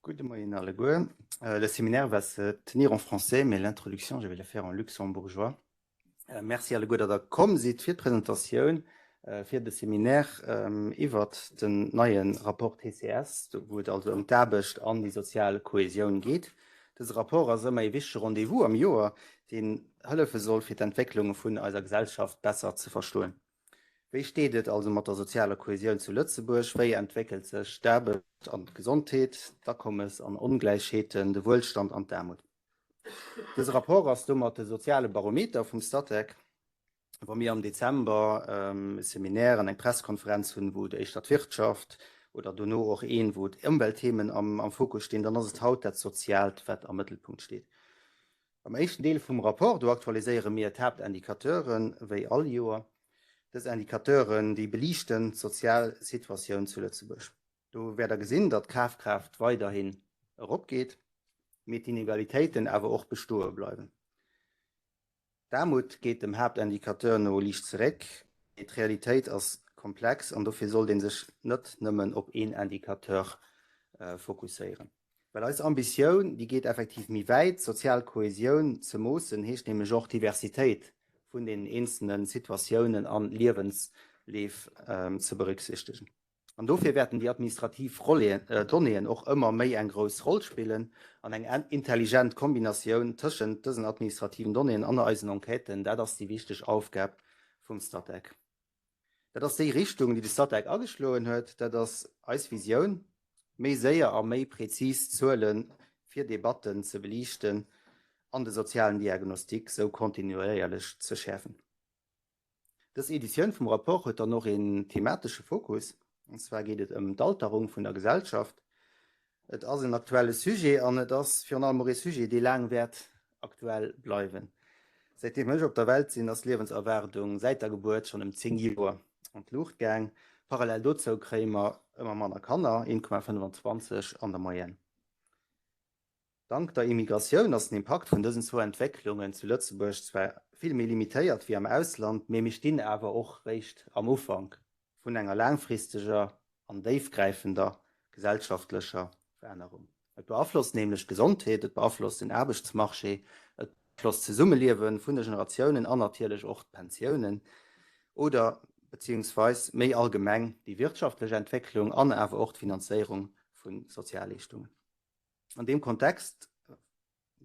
Good morning, alle goe. Le séminaire va se tenir en français, mais l'introduction, je vais la faire en luxembourgeois. Merci alle goe, dat er kom seet fir Präsentatiun fir de Seminär iwwer den neuen Rapport TCS, wo es also d'Aarbecht an die soziale Kohäsion geht. Das Rapport ass ëmmer e wichtige Rendezvous am Joer, den hëllefe soll fir d'Entwicklung vun eiser Gesellschaft besser zu verstohlen. Wie steht es also mit der sozialen Kohäsion zu Lützeburg? Wie entwickelt sich Sterbe an Gesundheit? Da kommt es an Ungleichheiten, den Wohlstand und die Armut. Das Rapport ist mit dem sozialen Barometer vom Stadtec, wo wir im Dezember ein Seminar und eine Pressekonferenz haben, wo die Stadtwirtschaft oder danach auch wo die Umweltthemen am Fokus stehen, dann ist es heute das Sozial, was am Mittelpunkt steht. Am ersten Teil vom Rapport aktualisieren wir die Hauptindikatoren wie all Jahr. Das sind Indikatoren, die belichten Sozialsituation zu Lützeburg. Du werdet gesehen, dass die Kaufkraft weiterhin herabgeht, mit Inegalitäten aber auch bestehen bleiben. Damit geht dem Hauptindikator noch leicht zurück. Die Realität ist komplex und dafür soll den sich nicht nur auf einen Indikator fokussieren. Weil als Ambition, die geht effektiv mehr weit, Sozialkohäsion zu messen, heißt nämlich auch Diversität von den einzelnen Situationen an Lebensleben zu berücksichtigen. Und dafür werden die Administrativdonnen auch immer mehr eine große Rolle spielen und eine intelligente Kombination zwischen diesen administrativen Donnen und unseren Enqueten, das ist die wichtige Aufgabe vom Stadtec. Das ist die Richtung, die Stadtec angeschlagen hat, das ist als Vision, mehr sehr und mehr präzise Zahlen für Debatten zu belichten, an der sozialen Diagnostik so kontinuierlich zu schärfen. Das Edition vom Rapport hat dann noch einen thematischen Fokus. Und zwar geht es um die Alterung von der Gesellschaft. Es ist ein aktuelles Sujet und das für allem ein Sujet, die lang wird aktuell bleiben. Seitdem Menschen auf der Welt sind, ist die Lebenserwartung seit der Geburt schon 10 Jahre und die Luft gegangen. Parallel dazu kriegen wir immer mehr Kinder, 1,25 an der Moyenne. Dank der Immigration ist der Impact von diesen zwei Entwicklungen zu Lützeburg zwar viel mehr limitiert wie im Ausland, aber wir stehen aber auch recht am Anfang von einer langfristigen und tiefgreifenden gesellschaftlichen Veränderung. Es beeinflusst nämlich die Gesundheit, es beeinflusst den Arbeitsmarkt, es beeinflusst das Zusammenleben von den Generationen und natürlich auch die Pensionen oder beziehungsweise mehr allgemein die wirtschaftliche Entwicklung und aber auch die Finanzierung von Sozialleistungen. In dem Kontext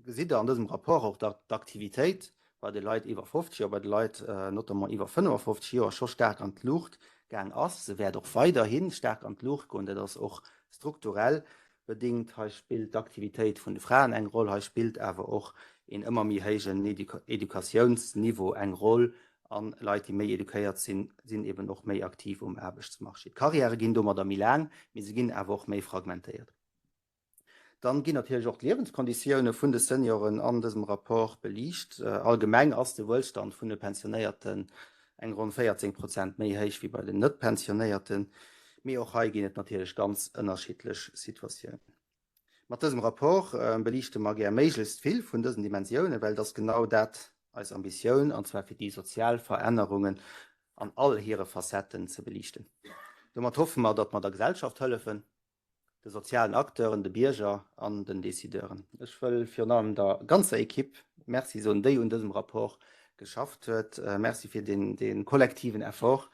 sieht an diesem Rapport auch die Aktivität bei den Leuten über 50 Jahre, bei den Leuten nicht einmal über 55 Jahre schon stark an die Luft gegangen ist. Sie werden auch weiterhin stark an die Luft gehen, das auch strukturell bedingt. Hier spielt die Aktivität von den Frauen eine Rolle, hier spielt aber auch in immer mehr höheren Edukationsniveau eine Rolle. Und Leute, die mehr edukiert sind, sind eben noch mehr aktiv Arbeitsmarkt. Die Karriere gehen immer da mehr lang, aber sie gehen aber auch mehr fragmentiert. Dann gehen natürlich auch die Lebenskonditionen von den Senioren an diesem Rapport belicht. Allgemein ist der Wohlstand von den Pensionierten rund 14% mehr hoch wie bei den nicht Pensionierten. Aber auch hier gehen natürlich ganz unterschiedliche Situationen. Mit diesem Rapport belichten wir gerne möglichst viel von diesen Dimensionen, weil das genau das als Ambition, und zwar für die Sozialveränderungen an all ihre Facetten zu belichten. Damit hoffen wir, dass wir der Gesellschaft helfen, den sozialen Akteuren, den Bürger und den Decideuren. Ich will für Namen der ganzen Equipe, merci so die und diesem Rapport geschafft wird, merci für den kollektiven Effort.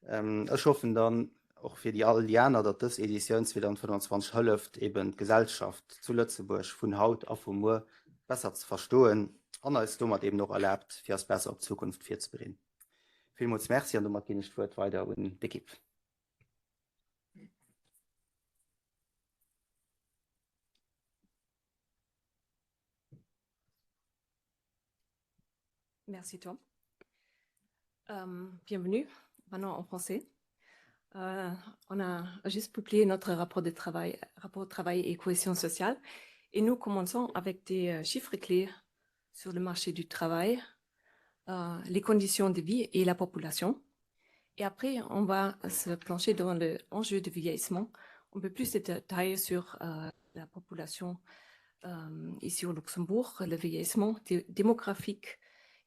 Ich hoffe dann auch für die Allianer, dass das Edition 2025 hilft, eben die Gesellschaft zu Lützeburg von Haut auf morgen besser zu verstehen und als damit eben noch erlaubt, für es besser auf Zukunft zu bringen. Vielmals merci und damit gehe ich weiter und die Equipe. Merci Tom. Bienvenue, maintenant en français. On a juste publié notre rapport de travail et cohésion sociale. Et nous commençons avec des chiffres clés sur le marché du travail, les conditions de vie et la population. Et après, on va se plancher dans l'enjeu de vieillissement. Un peu plus de détails sur la population ici au Luxembourg, le vieillissement démographique.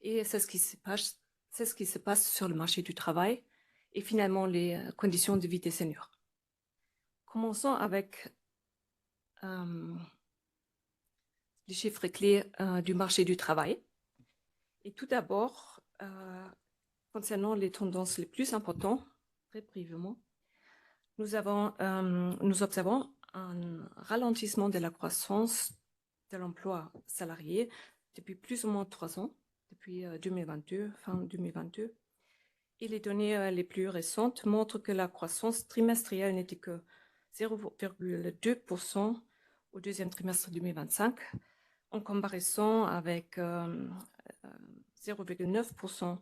Et c'est ce qui se passe sur le marché du travail et finalement les conditions de vie des seniors. Commençons avec les chiffres clés du marché du travail. Et tout d'abord, concernant les tendances les plus importantes, très brièvement, nous observons un ralentissement de la croissance de l'emploi salarié depuis plus ou moins 3 ans, depuis 2022, fin 2022. Et les données les plus récentes montrent que la croissance trimestrielle n'était que 0,2% au deuxième trimestre 2025, en comparaison avec 0,9%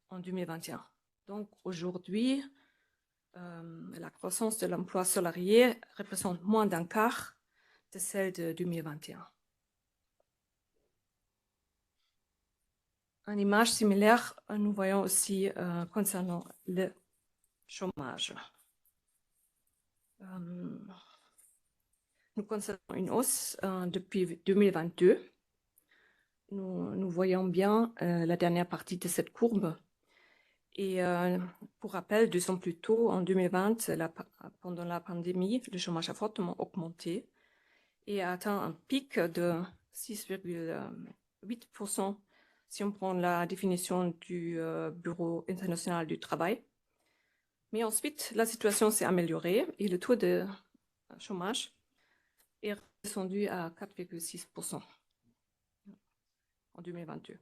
en 2021. Donc aujourd'hui, la croissance de l'emploi salarié représente moins d'un quart de celle de 2021. Une image similaire, nous voyons aussi concernant le chômage. Nous constatons une hausse depuis 2022. Nous voyons bien la dernière partie de cette courbe. Et pour rappel, 2 ans plus tôt, en 2020, pendant la pandémie, le chômage a fortement augmenté et a atteint un pic de 6,8% si on prend la définition du Bureau international du travail. Mais ensuite, la situation s'est améliorée et le taux de chômage est descendu à 4,6% en 2022.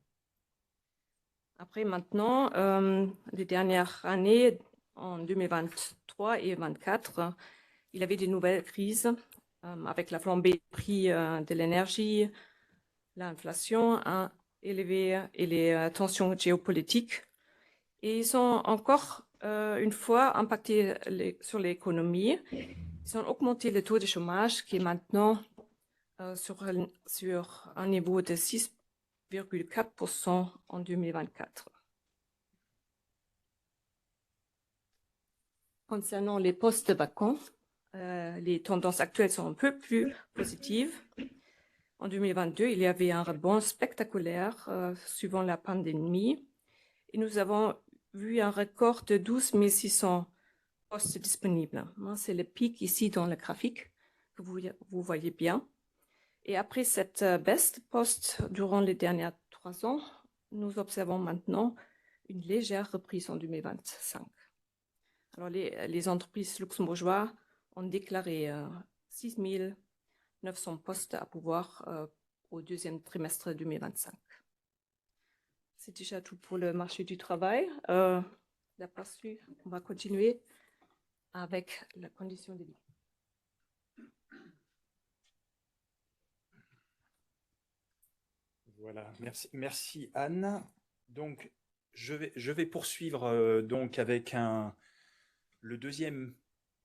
Après, maintenant, les dernières années, en 2023 et 2024, il y avait des nouvelles crises avec la flambée des prix de l'énergie, l'inflation élevée et les tensions géopolitiques. Et ils ont encore une fois impacté sur l'économie. Ils ont augmenté le taux de chômage qui est maintenant sur un niveau de 6,4% en 2024. Concernant les postes vacants, les tendances actuelles sont un peu plus positives. En 2022, il y avait un rebond spectaculaire suivant la pandémie et nous avons vu un record de 12 600 postes disponibles. C'est le pic ici dans le graphique que vous voyez bien. Et après cette baisse de postes durant les derniers 3 ans, nous observons maintenant une légère reprise en 2025. Alors, les entreprises luxembourgeoises ont déclaré 6 900 postes à pouvoir au deuxième trimestre 2025. C'est déjà tout pour le marché du travail. Là-dessus, on va continuer avec la condition de vie. Voilà, merci Anne. Donc, je vais poursuivre donc avec le deuxième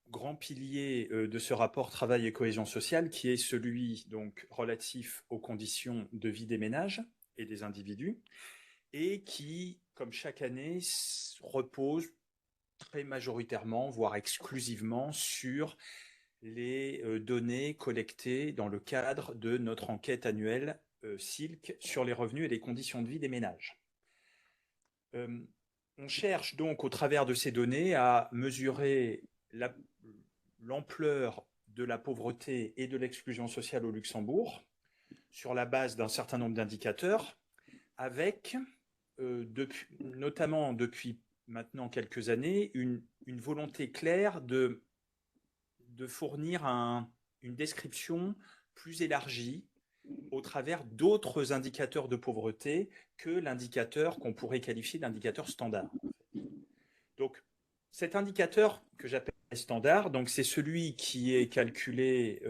grand pilier de ce rapport travail et cohésion sociale, qui est celui donc relatif aux conditions de vie des ménages et des individus, et qui, comme chaque année, repose très majoritairement, voire exclusivement, sur les données collectées dans le cadre de notre enquête annuelle SILC sur les revenus et les conditions de vie des ménages. On cherche donc au travers de ces données à mesurer l'ampleur de la pauvreté et de l'exclusion sociale au Luxembourg sur la base d'un certain nombre d'indicateurs avec, notamment depuis maintenant quelques années, une volonté claire de fournir une description plus élargie au travers d'autres indicateurs de pauvreté que l'indicateur qu'on pourrait qualifier d'indicateur standard. Donc, cet indicateur que j'appelle standard, donc c'est celui qui est calculé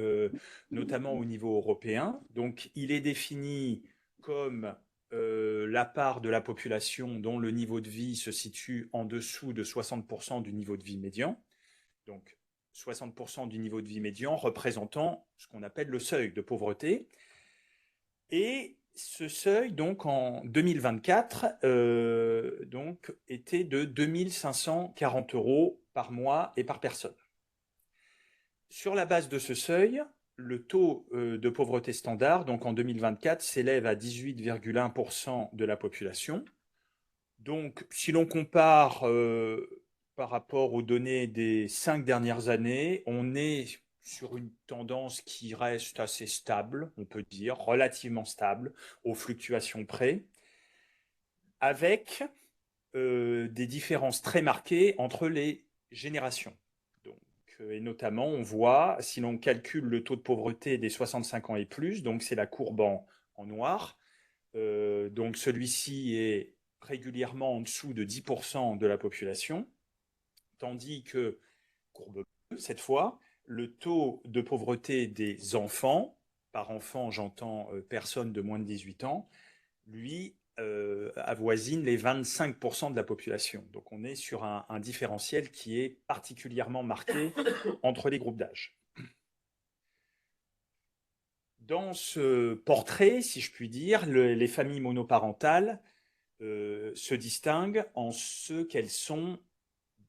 notamment au niveau européen. Donc, il est défini comme la part de la population dont le niveau de vie se situe en dessous de 60% du niveau de vie médian. Donc, 60% du niveau de vie médian représentant ce qu'on appelle le seuil de pauvreté. Et ce seuil, donc en 2024, donc, était de 2 540 € par mois et par personne. Sur la base de ce seuil, le taux de pauvreté standard, donc en 2024, s'élève à 18,1% de la population. Donc, si l'on compare par rapport aux données des 5 dernières années, on est sur une tendance qui reste assez stable, on peut dire, relativement stable, aux fluctuations près, avec des différences très marquées entre les générations. Donc, et notamment, on voit, si l'on calcule le taux de pauvreté des 65 ans et plus, donc c'est la courbe en noir, donc celui-ci est régulièrement en dessous de 10% de la population, tandis que, courbe bleue cette fois, le taux de pauvreté des enfants, par enfant j'entends personnes de moins de 18 ans, lui avoisine les 25% de la population. Donc on est sur un différentiel qui est particulièrement marqué entre les groupes d'âge. Dans ce portrait, si je puis dire, les familles monoparentales se distinguent en ce qu'elles sont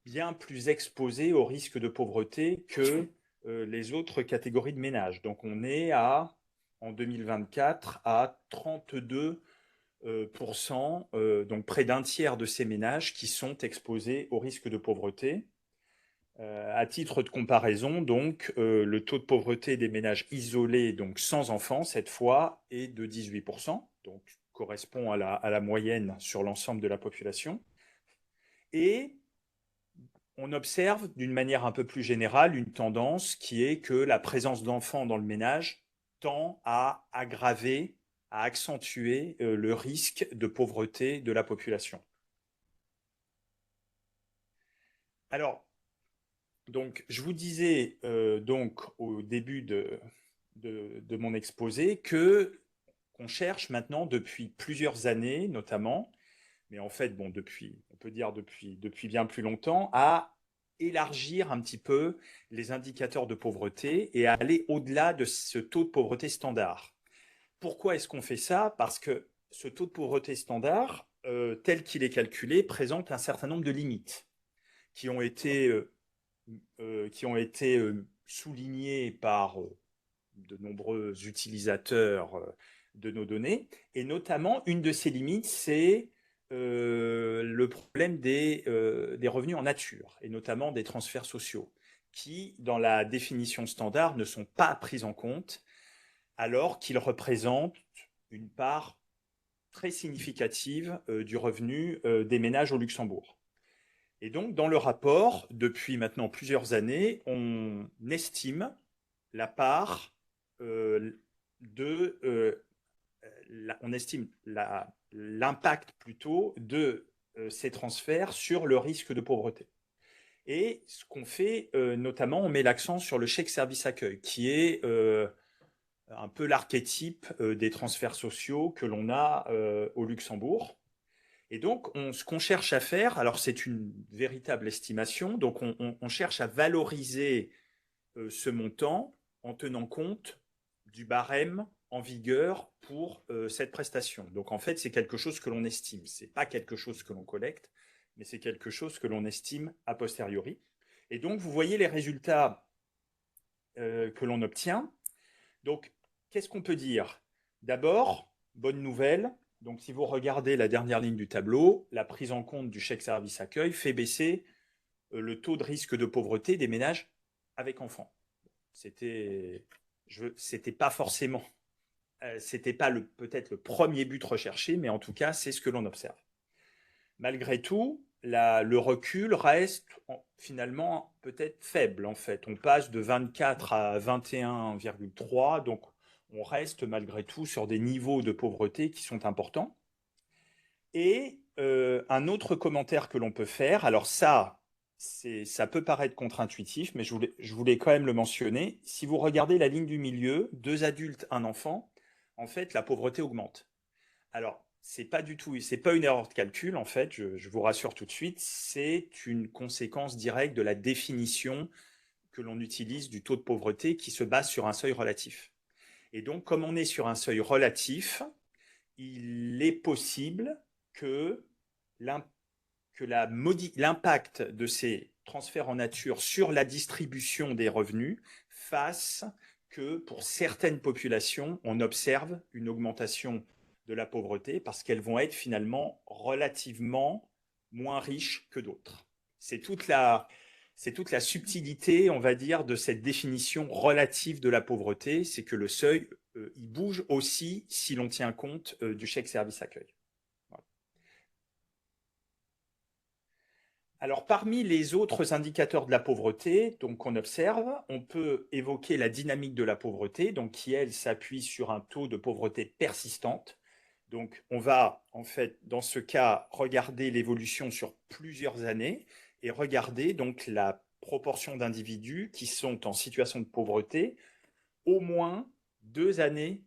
bien plus exposées au risque de pauvreté que les autres catégories de ménages. Donc on est en 2024 à 32%, donc près d'un tiers de ces ménages qui sont exposés au risque de pauvreté. À titre de comparaison, donc, le taux de pauvreté des ménages isolés, donc sans enfants, cette fois, est de 18%, donc correspond à la moyenne sur l'ensemble de la population. Et on observe d'une manière un peu plus générale une tendance qui est que la présence d'enfants dans le ménage tend à aggraver, à accentuer le risque de pauvreté de la population. Alors, donc, je vous disais donc au début de mon exposé qu'on cherche maintenant depuis plusieurs années, notamment, mais en fait, bon, on peut dire depuis bien plus longtemps, à élargir un petit peu les indicateurs de pauvreté et à aller au-delà de ce taux de pauvreté standard. Pourquoi est-ce qu'on fait ça? Parce que ce taux de pauvreté standard, tel qu'il est calculé, présente un certain nombre de limites qui ont été soulignées par de nombreux utilisateurs de nos données. Et notamment, une de ces limites, c'est le problème des revenus en nature, et notamment des transferts sociaux, qui, dans la définition standard, ne sont pas pris en compte, alors qu'ils représentent une part très significative du revenu des ménages au Luxembourg. Et donc, dans le rapport, depuis maintenant plusieurs années, on estime la part on estime l'impact plutôt de ces transferts sur le risque de pauvreté. Et ce qu'on fait, notamment, on met l'accent sur le chèque service accueil, qui est un peu l'archétype des transferts sociaux que l'on a au Luxembourg. Et donc, ce qu'on cherche à faire, alors c'est une véritable estimation, donc on cherche à valoriser ce montant en tenant compte du barème en vigueur pour cette prestation. Donc en fait, c'est quelque chose que l'on estime. Ce n'est pas quelque chose que l'on collecte, mais c'est quelque chose que l'on estime a posteriori. Et donc, vous voyez les résultats que l'on obtient. Donc, qu'est-ce qu'on peut dire? D'abord, bonne nouvelle. Donc, si vous regardez la dernière ligne du tableau, la prise en compte du chèque service accueil fait baisser le taux de risque de pauvreté des ménages avec enfants. C'était pas forcément, c'était pas peut-être le premier but recherché, mais en tout cas, c'est ce que l'on observe. Malgré tout, le recul reste finalement peut-être faible en fait. On passe de 24 à 21,3, donc on reste malgré tout sur des niveaux de pauvreté qui sont importants. Et un autre commentaire que l'on peut faire, alors ça peut paraître contre-intuitif, mais je voulais quand même le mentionner. Si vous regardez la ligne du milieu, 2 adultes, 1 enfant, en fait, la pauvreté augmente. Alors, c'est pas une erreur de calcul, en fait, je vous rassure tout de suite, c'est une conséquence directe de la définition que l'on utilise du taux de pauvreté qui se base sur un seuil relatif. Et donc, comme on est sur un seuil relatif, il est possible que l'impact de ces transferts en nature sur la distribution des revenus fasse que pour certaines populations, on observe une augmentation de la pauvreté parce qu'elles vont être finalement relativement moins riches que d'autres. C'est toute la C'est toute la subtilité, on va dire, de cette définition relative de la pauvreté, c'est que le seuil, il bouge aussi si l'on tient compte du chèque service accueil. Voilà. Alors, parmi les autres indicateurs de la pauvreté qu'on observe, on peut évoquer la dynamique de la pauvreté, donc qui, elle, s'appuie sur un taux de pauvreté persistante. Donc, on va, en fait, dans ce cas, regarder l'évolution sur plusieurs années et regarder donc la proportion d'individus qui sont en situation de pauvreté au moins 2 années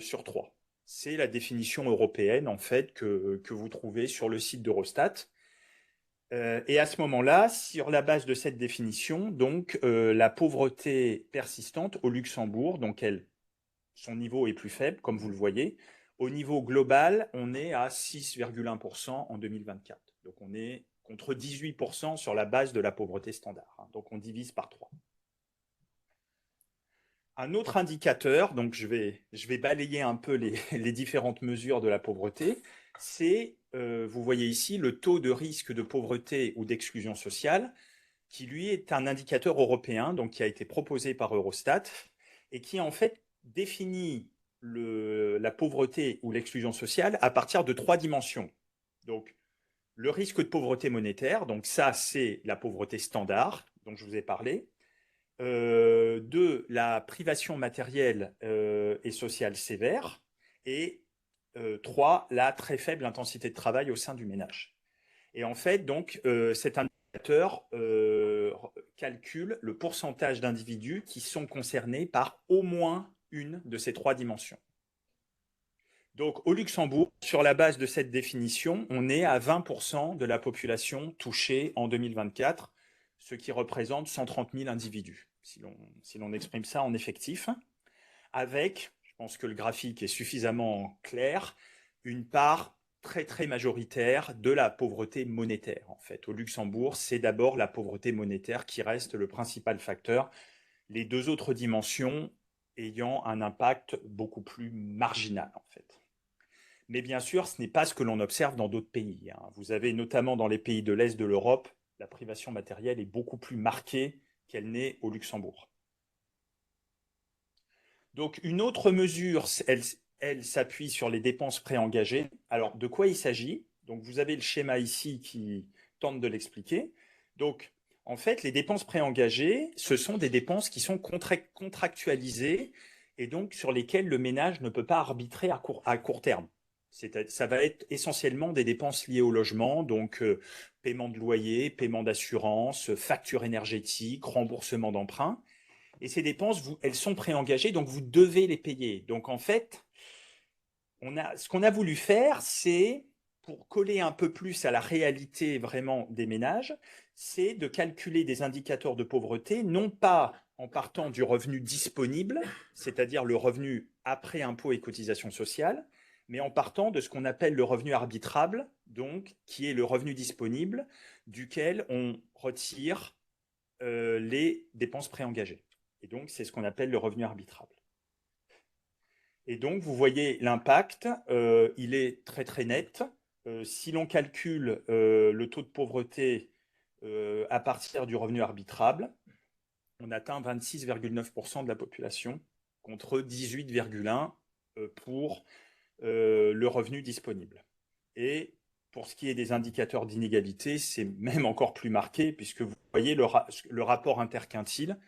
sur 3. C'est la définition européenne, en fait, que vous trouvez sur le site d'Eurostat. Et à ce moment-là, sur la base de cette définition, donc la pauvreté persistante au Luxembourg, donc son niveau est plus faible, comme vous le voyez. Au niveau global, on est à 6,1% en 2024. Donc on est contre 18% sur la base de la pauvreté standard. Donc on divise par 3. Un autre indicateur, donc je vais balayer un peu les différentes mesures de la pauvreté, c'est, vous voyez ici, le taux de risque de pauvreté ou d'exclusion sociale, qui lui est un indicateur européen, donc qui a été proposé par Eurostat, et qui en fait définit la pauvreté ou l'exclusion sociale à partir de 3 dimensions. Donc, le risque de pauvreté monétaire, donc ça c'est la pauvreté standard, dont je vous ai parlé. 2, la privation matérielle et sociale sévère. Et 3, la très faible intensité de travail au sein du ménage. Et en fait, donc, cet indicateur calcule le pourcentage d'individus qui sont concernés par au moins une de ces 3 dimensions. Donc, au Luxembourg, sur la base de cette définition, on est à 20% de la population touchée en 2024, ce qui représente 130 000 individus, si l'on exprime ça en effectif, avec, je pense que le graphique est suffisamment clair, une part très très majoritaire de la pauvreté monétaire. En fait, au Luxembourg, c'est d'abord la pauvreté monétaire qui reste le principal facteur, les 2 autres dimensions ayant un impact beaucoup plus marginal en fait. Mais bien sûr, ce n'est pas ce que l'on observe dans d'autres pays. Vous avez notamment dans les pays de l'Est de l'Europe, la privation matérielle est beaucoup plus marquée qu'elle n'est au Luxembourg. Donc une autre mesure, elle s'appuie sur les dépenses préengagées. Alors de quoi il s'agit? Donc vous avez le schéma ici qui tente de l'expliquer. Donc en fait, les dépenses préengagées, ce sont des dépenses qui sont contractualisées et donc sur lesquelles le ménage ne peut pas arbitrer à court terme. Ça va être essentiellement des dépenses liées au logement, donc paiement de loyer, paiement d'assurance, facture énergétique, remboursement d'emprunt. Et ces dépenses, elles sont préengagées, donc vous devez les payer. Donc en fait, ce qu'on a voulu faire, c'est, pour coller un peu plus à la réalité vraiment des ménages, c'est de calculer des indicateurs de pauvreté, non pas en partant du revenu disponible, c'est-à-dire le revenu après impôts et cotisations sociales, mais en partant de ce qu'on appelle le revenu arbitrable, donc qui est le revenu disponible duquel on retire les dépenses préengagées. Et donc, c'est ce qu'on appelle le revenu arbitrable. Et donc, vous voyez l'impact, il est très très net. Si l'on calcule le taux de pauvreté à partir du revenu arbitrable, on atteint 26,9% de la population contre 18,1% pour le revenu disponible. Et pour ce qui est des indicateurs d'inégalité, c'est même encore plus marqué puisque vous voyez le rapport interquintile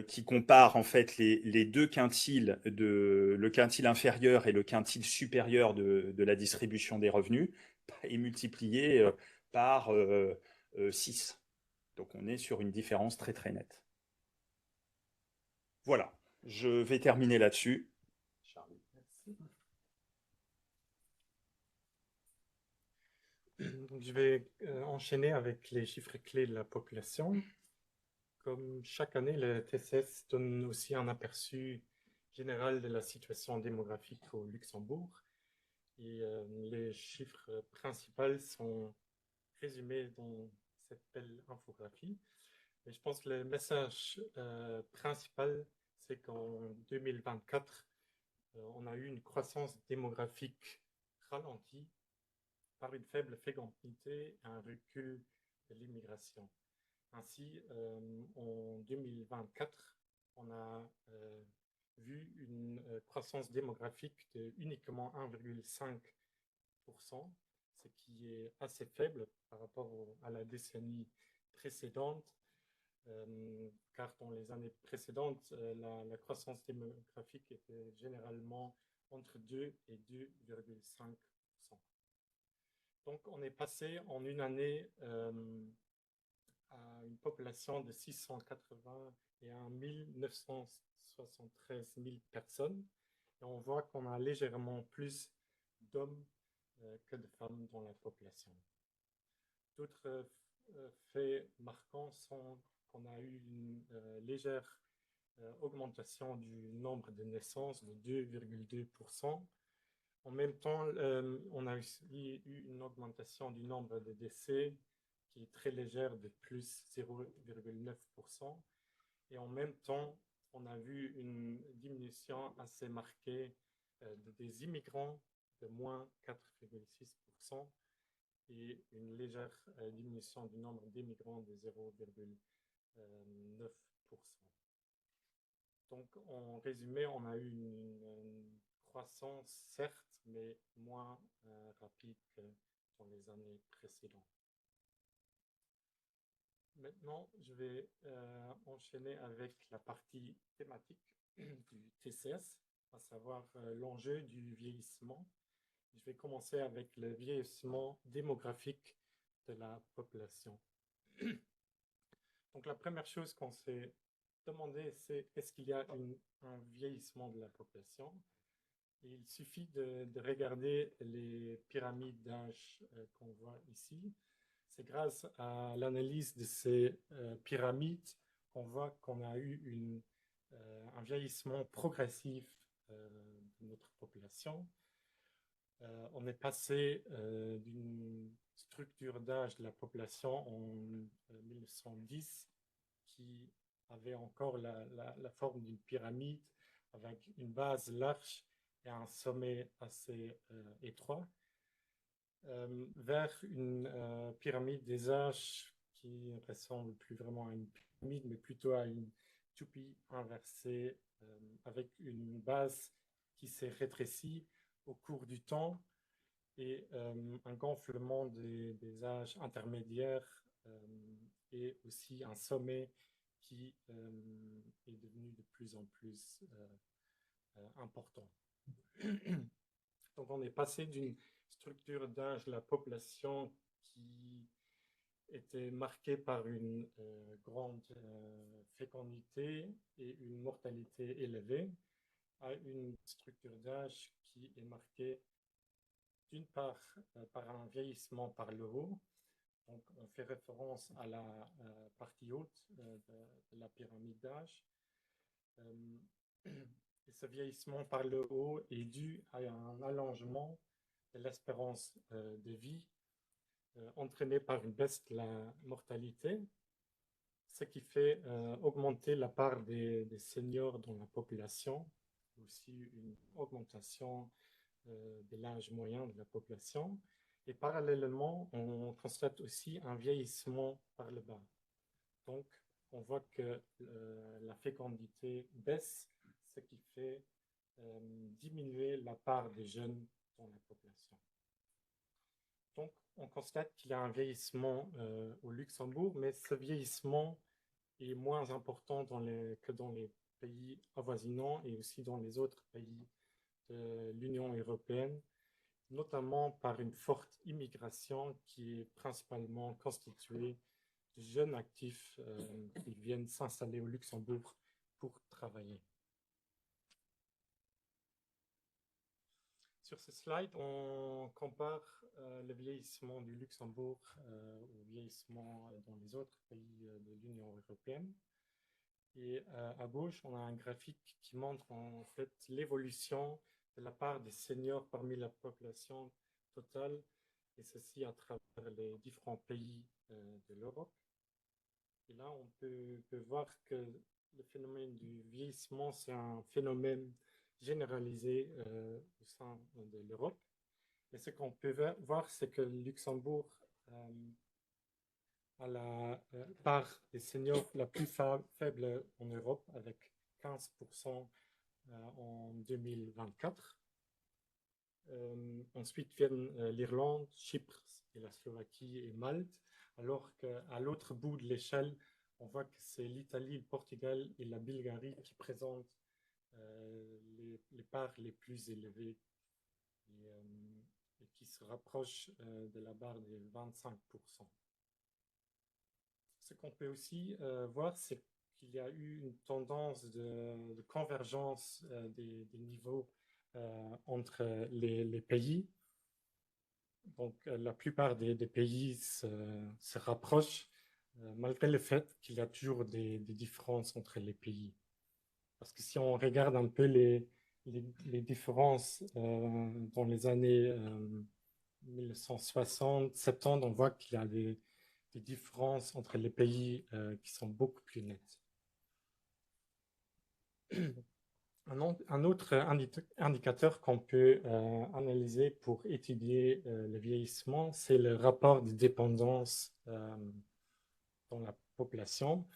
qui compare en fait les 2 quintiles, le quintile inférieur et le quintile supérieur de la distribution des revenus, est multiplié par 6. Donc on est sur une différence très très nette. Voilà, je vais terminer là-dessus. Charlie. Merci. Donc, je vais enchaîner avec les chiffres clés de la population. Comme chaque année, le TCS donne aussi un aperçu général de la situation démographique au Luxembourg. Et les chiffres principaux sont résumés dans cette belle infographie. Mais je pense que le message principal, c'est qu'en 2024, on a eu une croissance démographique ralentie par une faible fécondité et un recul de l'immigration. Ainsi, en 2024, on a vu une croissance démographique de uniquement 1,5%, ce qui est assez faible par rapport à la décennie précédente, car dans les années précédentes, la croissance démographique était généralement entre 2 et 2,5%. Donc, on est passé en une année à une population de 681 973 000 personnes. Et on voit qu'on a légèrement plus d'hommes que de femmes dans la population. D'autres faits marquants sont qu'on a eu une légère augmentation du nombre de naissances de 2,2%. En même temps, on a aussi eu une augmentation du nombre de décès qui est très légère de plus 0,9%. Et en même temps, on a vu une diminution assez marquée des immigrants de moins 4,6% et une légère diminution du nombre d'immigrants de 0,9%. Donc, en résumé, on a eu une croissance, certes, mais moins rapide que dans les années précédentes. Maintenant, je vais enchaîner avec la partie thématique du TCS, à savoir l'enjeu du vieillissement. Je vais commencer avec le vieillissement démographique de la population. Donc, la première chose qu'on s'est demandé, c'est est-ce qu'il y a un vieillissement de la population? Et il suffit de regarder les pyramides d'âge qu'on voit ici. C'est grâce à l'analyse de ces pyramides qu'on voit qu'on a eu un vieillissement progressif de notre population. On est passé d'une structure d'âge de la population en 1910 qui avait encore la forme d'une pyramide avec une base large et un sommet assez étroit, vers une pyramide des âges qui ne ressemble plus vraiment à une pyramide, mais plutôt à une toupie inversée avec une base qui s'est rétrécie au cours du temps et un gonflement des âges intermédiaires et aussi un sommet qui est devenu de plus en plus important. Donc, on est passé d'une structure d'âge de la population qui était marquée par une grande fécondité et une mortalité élevée à une structure d'âge qui est marquée d'une part par un vieillissement par le haut. Donc, on fait référence à la partie haute de la pyramide d'âge. Et ce vieillissement par le haut est dû à un allongement de l'espérance de vie entraîné par une baisse de la mortalité, ce qui fait augmenter la part des seniors dans la population, aussi une augmentation de l'âge moyen de la population. Et parallèlement, on constate aussi un vieillissement par le bas. Donc, on voit que la fécondité baisse, ce qui fait diminuer la part des jeunes dans la population. Donc, on constate qu'il y a un vieillissement au Luxembourg, mais ce vieillissement est moins important que dans les pays avoisinants et aussi dans les autres pays de l'Union européenne, notamment par une forte immigration qui est principalement constituée de jeunes actifs qui viennent s'installer au Luxembourg pour travailler. Sur ce slide, on compare le vieillissement du Luxembourg au vieillissement dans les autres pays de l'Union européenne. Et à gauche, on a un graphique qui montre en fait l'évolution de la part des seniors parmi la population totale, et ceci à travers les différents pays de l'Europe. Et là, on peut voir que le phénomène du vieillissement, c'est un phénomène généralisé au sein de l'Europe. Mais ce qu'on peut voir, c'est que le Luxembourg à la part des seniors la plus faible en Europe, avec 15% en 2024. Ensuite viennent l'Irlande, Chypre et la Slovaquie et Malte, alors qu'à l'autre bout de l'échelle, on voit que c'est l'Italie, le Portugal et la Bulgarie qui présentent les parts les plus élevées et qui se rapprochent de la barre des 25%. Ce qu'on peut aussi voir, c'est qu'il y a eu une tendance de convergence des niveaux entre les pays. Donc, la plupart des pays se rapprochent, malgré le fait qu'il y a toujours des différences entre les pays. Parce que si on regarde un peu les différences dans les années 1960, 70, on voit qu'il y a des différences entre les pays qui sont beaucoup plus nettes. Un autre indicateur qu'on peut analyser pour étudier le vieillissement, c'est le rapport de dépendance dans la population.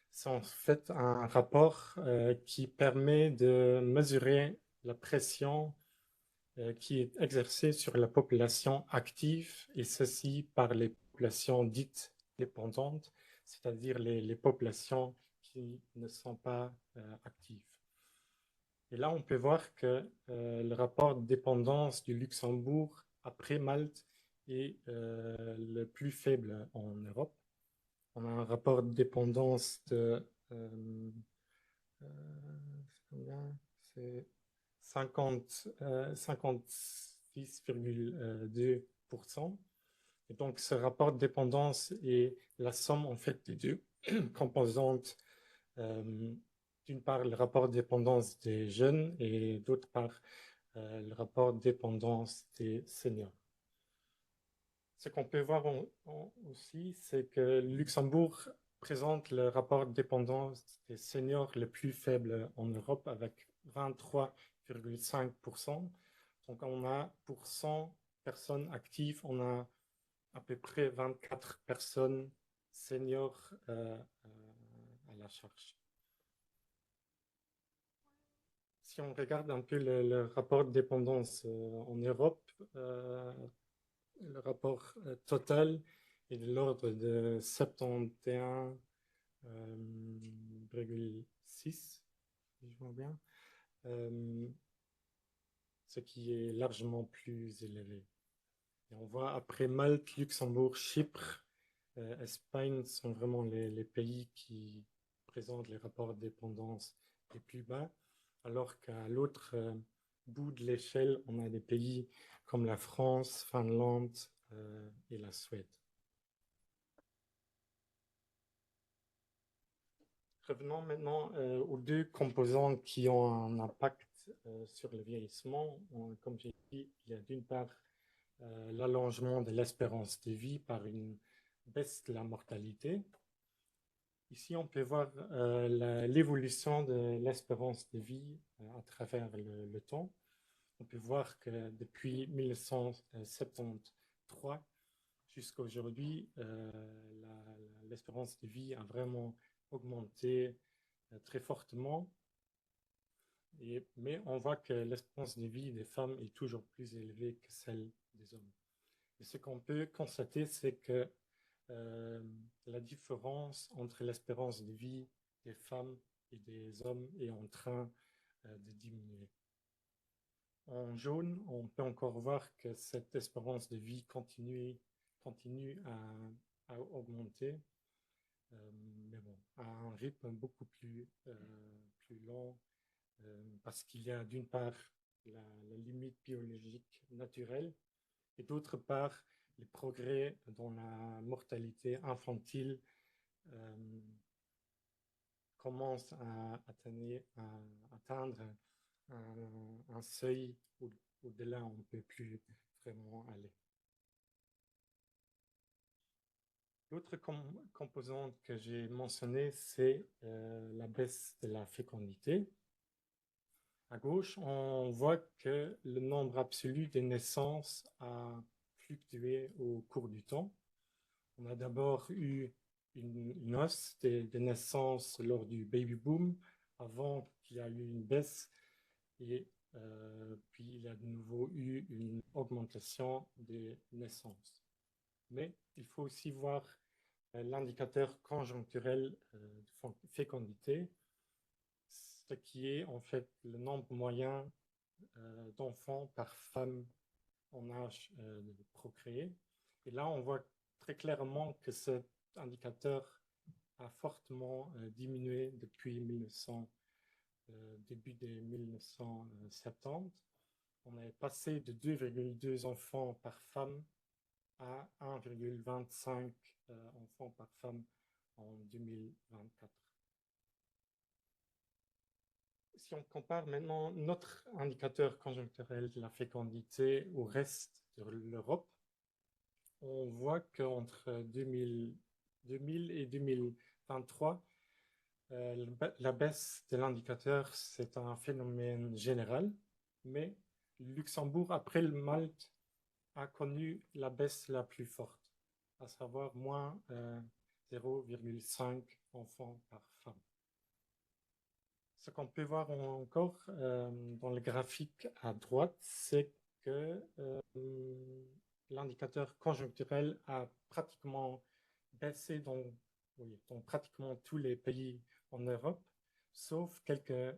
C'est en fait un rapport qui permet de mesurer la pression qui est exercée sur la population active, et ceci par les populations dites dépendantes, c'est-à-dire les populations qui ne sont pas actives. Et là, on peut voir que le rapport de dépendance du Luxembourg après Malte est le plus faible en Europe. On a un rapport de dépendance de c'est 56,2%. Et donc, ce rapport de dépendance est la somme en fait des deux composantes. D'une part, le rapport de dépendance des jeunes et d'autre part, le rapport de dépendance des seniors. Ce qu'on peut voir aussi, c'est que Luxembourg présente le rapport de dépendance des seniors le plus faible en Europe avec 23,5%. Donc, on a pour 100 personnes actives, on a à peu près 24 personnes seniors à la charge. Si on regarde un peu le rapport de dépendance en Europe, le rapport total est de l'ordre de 71,6, si je vois bien, ce qui est largement plus élevé. Et on voit après Malte, Luxembourg, Chypre, Espagne sont vraiment les pays qui présentent les rapports de dépendance les plus bas, alors qu'à l'autre bout de l'échelle, on a des pays comme la France, Finlande et la Suède. Revenons maintenant aux deux composantes qui ont un impact sur le vieillissement. Comme j'ai dit, il y a d'une part l'allongement de l'espérance de vie par une baisse de la mortalité. Ici, on peut voir l'évolution de l'espérance de vie à travers le temps. On peut voir que depuis 1973 jusqu'à aujourd'hui, l'espérance de vie a vraiment augmenté très fortement. Mais on voit que l'espérance de vie des femmes est toujours plus élevée que celle des hommes. Et ce qu'on peut constater, c'est que la différence entre l'espérance de vie des femmes et des hommes est en train de diminuer. En jaune, on peut encore voir que cette espérance de vie continue à augmenter, mais bon, à un rythme beaucoup plus lent, parce qu'il y a d'une part la limite biologique naturelle et d'autre part les progrès dans la mortalité infantile commencent à atteindre un seuil au-delà on ne peut plus vraiment aller. L'autre composante que j'ai mentionnée, c'est la baisse de la fécondité. À gauche, on voit que le nombre absolu des naissances a fluctué au cours du temps. On a d'abord eu une hausse des naissances lors du baby boom, avant qu'il y a eu une baisse, et puis il y a de nouveau eu une augmentation des naissances. Mais il faut aussi voir l'indicateur conjoncturel de fécondité, ce qui est en fait le nombre moyen d'enfants par femme en âge de procréer. Et là, on voit très clairement que cet indicateur a fortement diminué depuis début des 1970. On est passé de 2,2 enfants par femme à 1,25 enfants par femme en 2024. Si on compare maintenant notre indicateur conjoncturel de la fécondité au reste de l'Europe, on voit qu'entre 2000 et 2023, la baisse de l'indicateur, c'est un phénomène général, mais Luxembourg, après le Malte, a connu la baisse la plus forte, à savoir moins 0,5 enfants par femme. Ce qu'on peut voir encore dans le graphique à droite, c'est que l'indicateur conjoncturel a pratiquement baissé dans pratiquement tous les pays en Europe, sauf quelques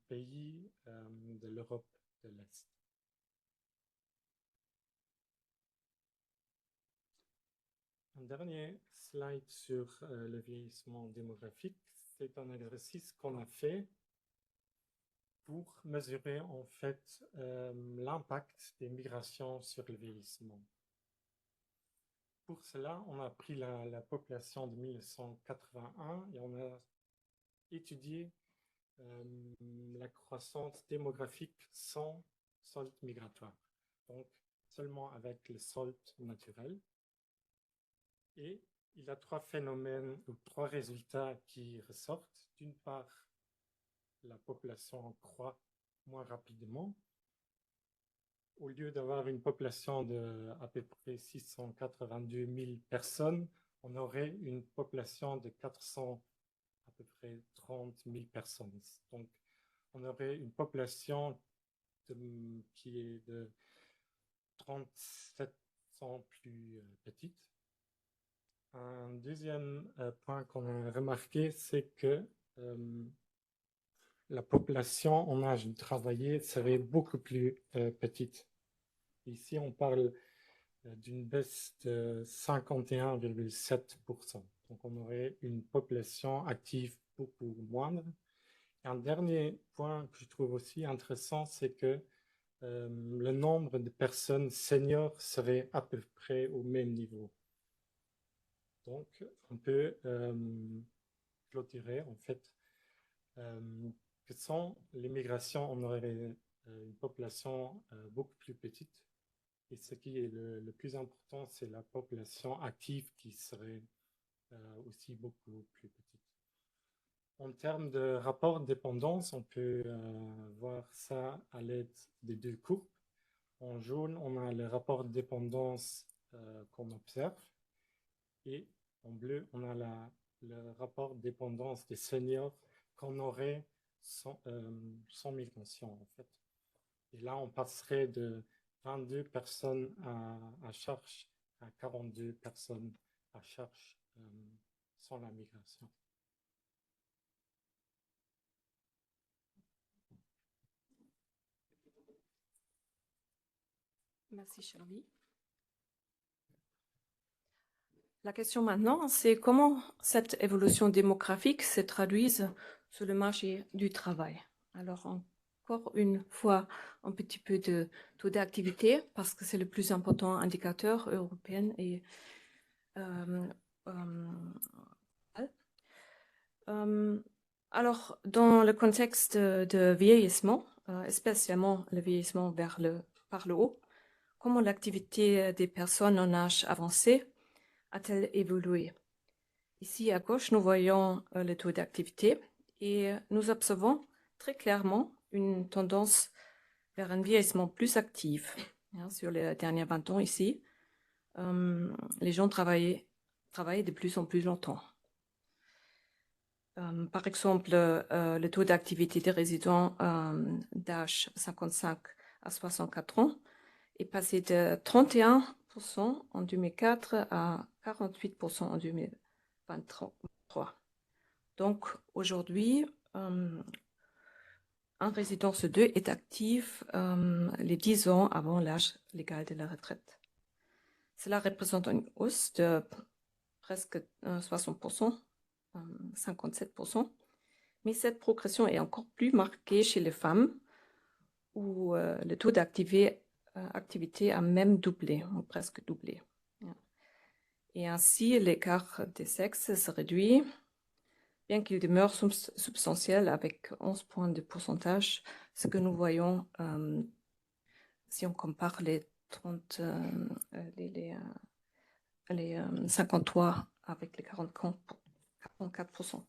pays de l'Europe de l'Est. Un dernier slide sur le vieillissement démographique. C'est un exercice qu'on a fait pour mesurer en fait l'impact des migrations sur le vieillissement. Pour cela, on a pris la population de 1981 et on a étudié la croissance démographique sans solde migratoire, donc seulement avec le solde naturel. Et il y a trois phénomènes ou trois résultats qui ressortent. D'une part, la population croît moins rapidement. Au lieu d'avoir une population de à peu près 682 000 personnes, on aurait une population de 400 à peu près 30 000 personnes. Donc, on aurait une population qui est de 37% plus petite. Un deuxième point qu'on a remarqué, c'est que la population en âge de travailler serait beaucoup plus petite. Ici, on parle d'une baisse de 51,7%. Donc, on aurait une population active beaucoup moindre. Et un dernier point que je trouve aussi intéressant, c'est que le nombre de personnes seniors serait à peu près au même niveau. Donc, on peut clôturer en fait que sans l'immigration, on aurait une population beaucoup plus petite. Et ce qui est le plus important, c'est la population active qui serait aussi beaucoup plus petite. En termes de rapport de dépendance, on peut voir ça à l'aide des deux courbes. En jaune, on a le rapport de dépendance qu'on observe. Et en bleu, on a le rapport de dépendance des seniors qu'on aurait sans migration, en fait. Et là, on passerait de 22 personnes à charge à 42 personnes à charge sans la migration. Merci, Charlie. La question maintenant, c'est comment cette évolution démographique se traduise sur le marché du travail. Alors, encore une fois, un petit peu de taux d'activité, parce que c'est le plus important indicateur européen et alors, dans le contexte de vieillissement, spécialement le vieillissement par le haut, comment l'activité des personnes en âge avancé a-t-elle évolué? Ici à gauche, nous voyons le taux d'activité et nous observons très clairement une tendance vers un vieillissement plus actif sur les derniers 20 ans ici. les gens travaillent de plus en plus longtemps. Par exemple, le taux d'activité des résidents d'âge 55 à 64 ans est passé de 31% en 2004 à 48% en 2023. Donc, aujourd'hui, un résident sur deux est actif les 10 ans avant l'âge légal de la retraite. Cela représente une hausse de presque 60%, 57%. Mais cette progression est encore plus marquée chez les femmes, où le taux d'activité a même doublé, ou presque doublé. Et ainsi, l'écart des sexes se réduit, bien qu'il demeure substantiel avec 11 points de pourcentage, ce que nous voyons si on compare les 53 avec les 44%.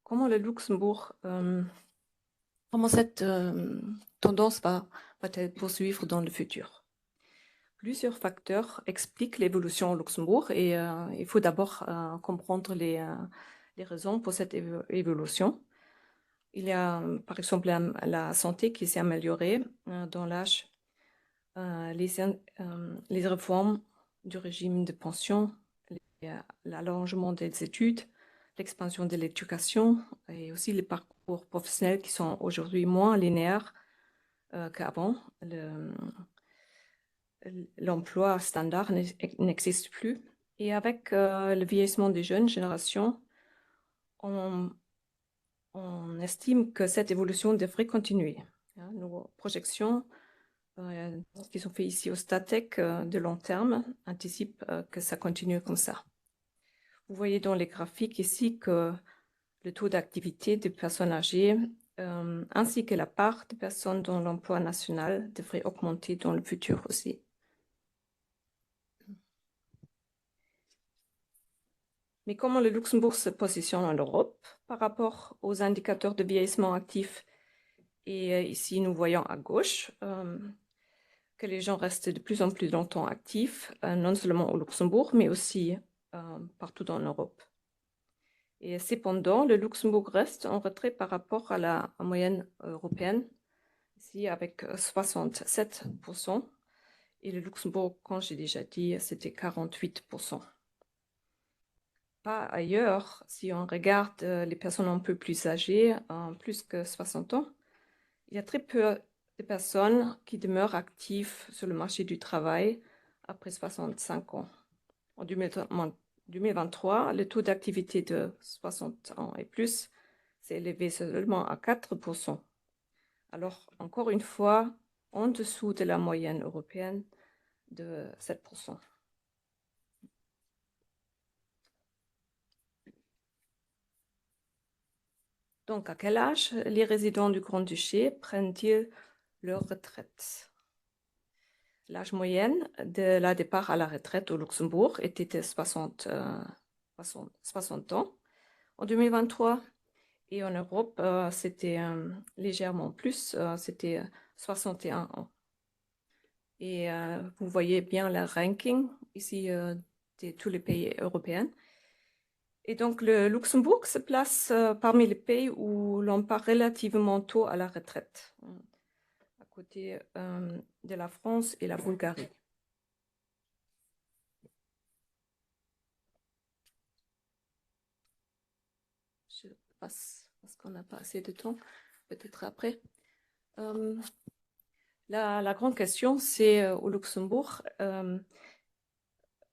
Comment le Luxembourg, comment cette tendance va-t-elle poursuivre dans le futur? Plusieurs facteurs expliquent l'évolution au Luxembourg et il faut d'abord comprendre les raisons pour cette évolution. Il y a par exemple la santé qui s'est améliorée dans l'âge, les réformes du régime de pension, l'allongement des études, l'expansion de l'éducation et aussi les parcours professionnels qui sont aujourd'hui moins linéaires qu'avant. L'emploi standard n'existe plus. Et avec le vieillissement des jeunes générations, on estime que cette évolution devrait continuer. Nos projections qui sont faites ici au Statec de long terme anticipent que ça continue comme ça. Vous voyez dans les graphiques ici que le taux d'activité des personnes âgées ainsi que la part des personnes dans l'emploi national devrait augmenter dans le futur aussi. Mais comment le Luxembourg se positionne en Europe par rapport aux indicateurs de vieillissement actif? Et ici, nous voyons à gauche que les gens restent de plus en plus longtemps actifs, non seulement au Luxembourg, mais aussi partout dans l'Europe. Et cependant, le Luxembourg reste en retrait par rapport à la moyenne européenne, ici avec 67%. Et le Luxembourg, quand j'ai déjà dit, c'était 48%. Par ailleurs, si on regarde les personnes un peu plus âgées, plus que 60 ans, il y a très peu de personnes qui demeurent actives sur le marché du travail après 65 ans. En 2023, le taux d'activité de 60 ans et plus s'est élevé seulement à 4%. Alors, encore une fois, en dessous de la moyenne européenne de 7%. Donc, à quel âge les résidents du Grand-Duché prennent-ils leur retraite? L'âge moyen de la départ à la retraite au Luxembourg était de 60 ans en 2023. Et en Europe, c'était légèrement plus, c'était 61 ans. Et vous voyez bien le ranking ici de tous les pays européens. Et donc, le Luxembourg se place parmi les pays où l'on part relativement tôt à la retraite, à côté de la France et la Bulgarie. Je passe parce qu'on n'a pas assez de temps, peut-être après. La grande question, c'est au Luxembourg,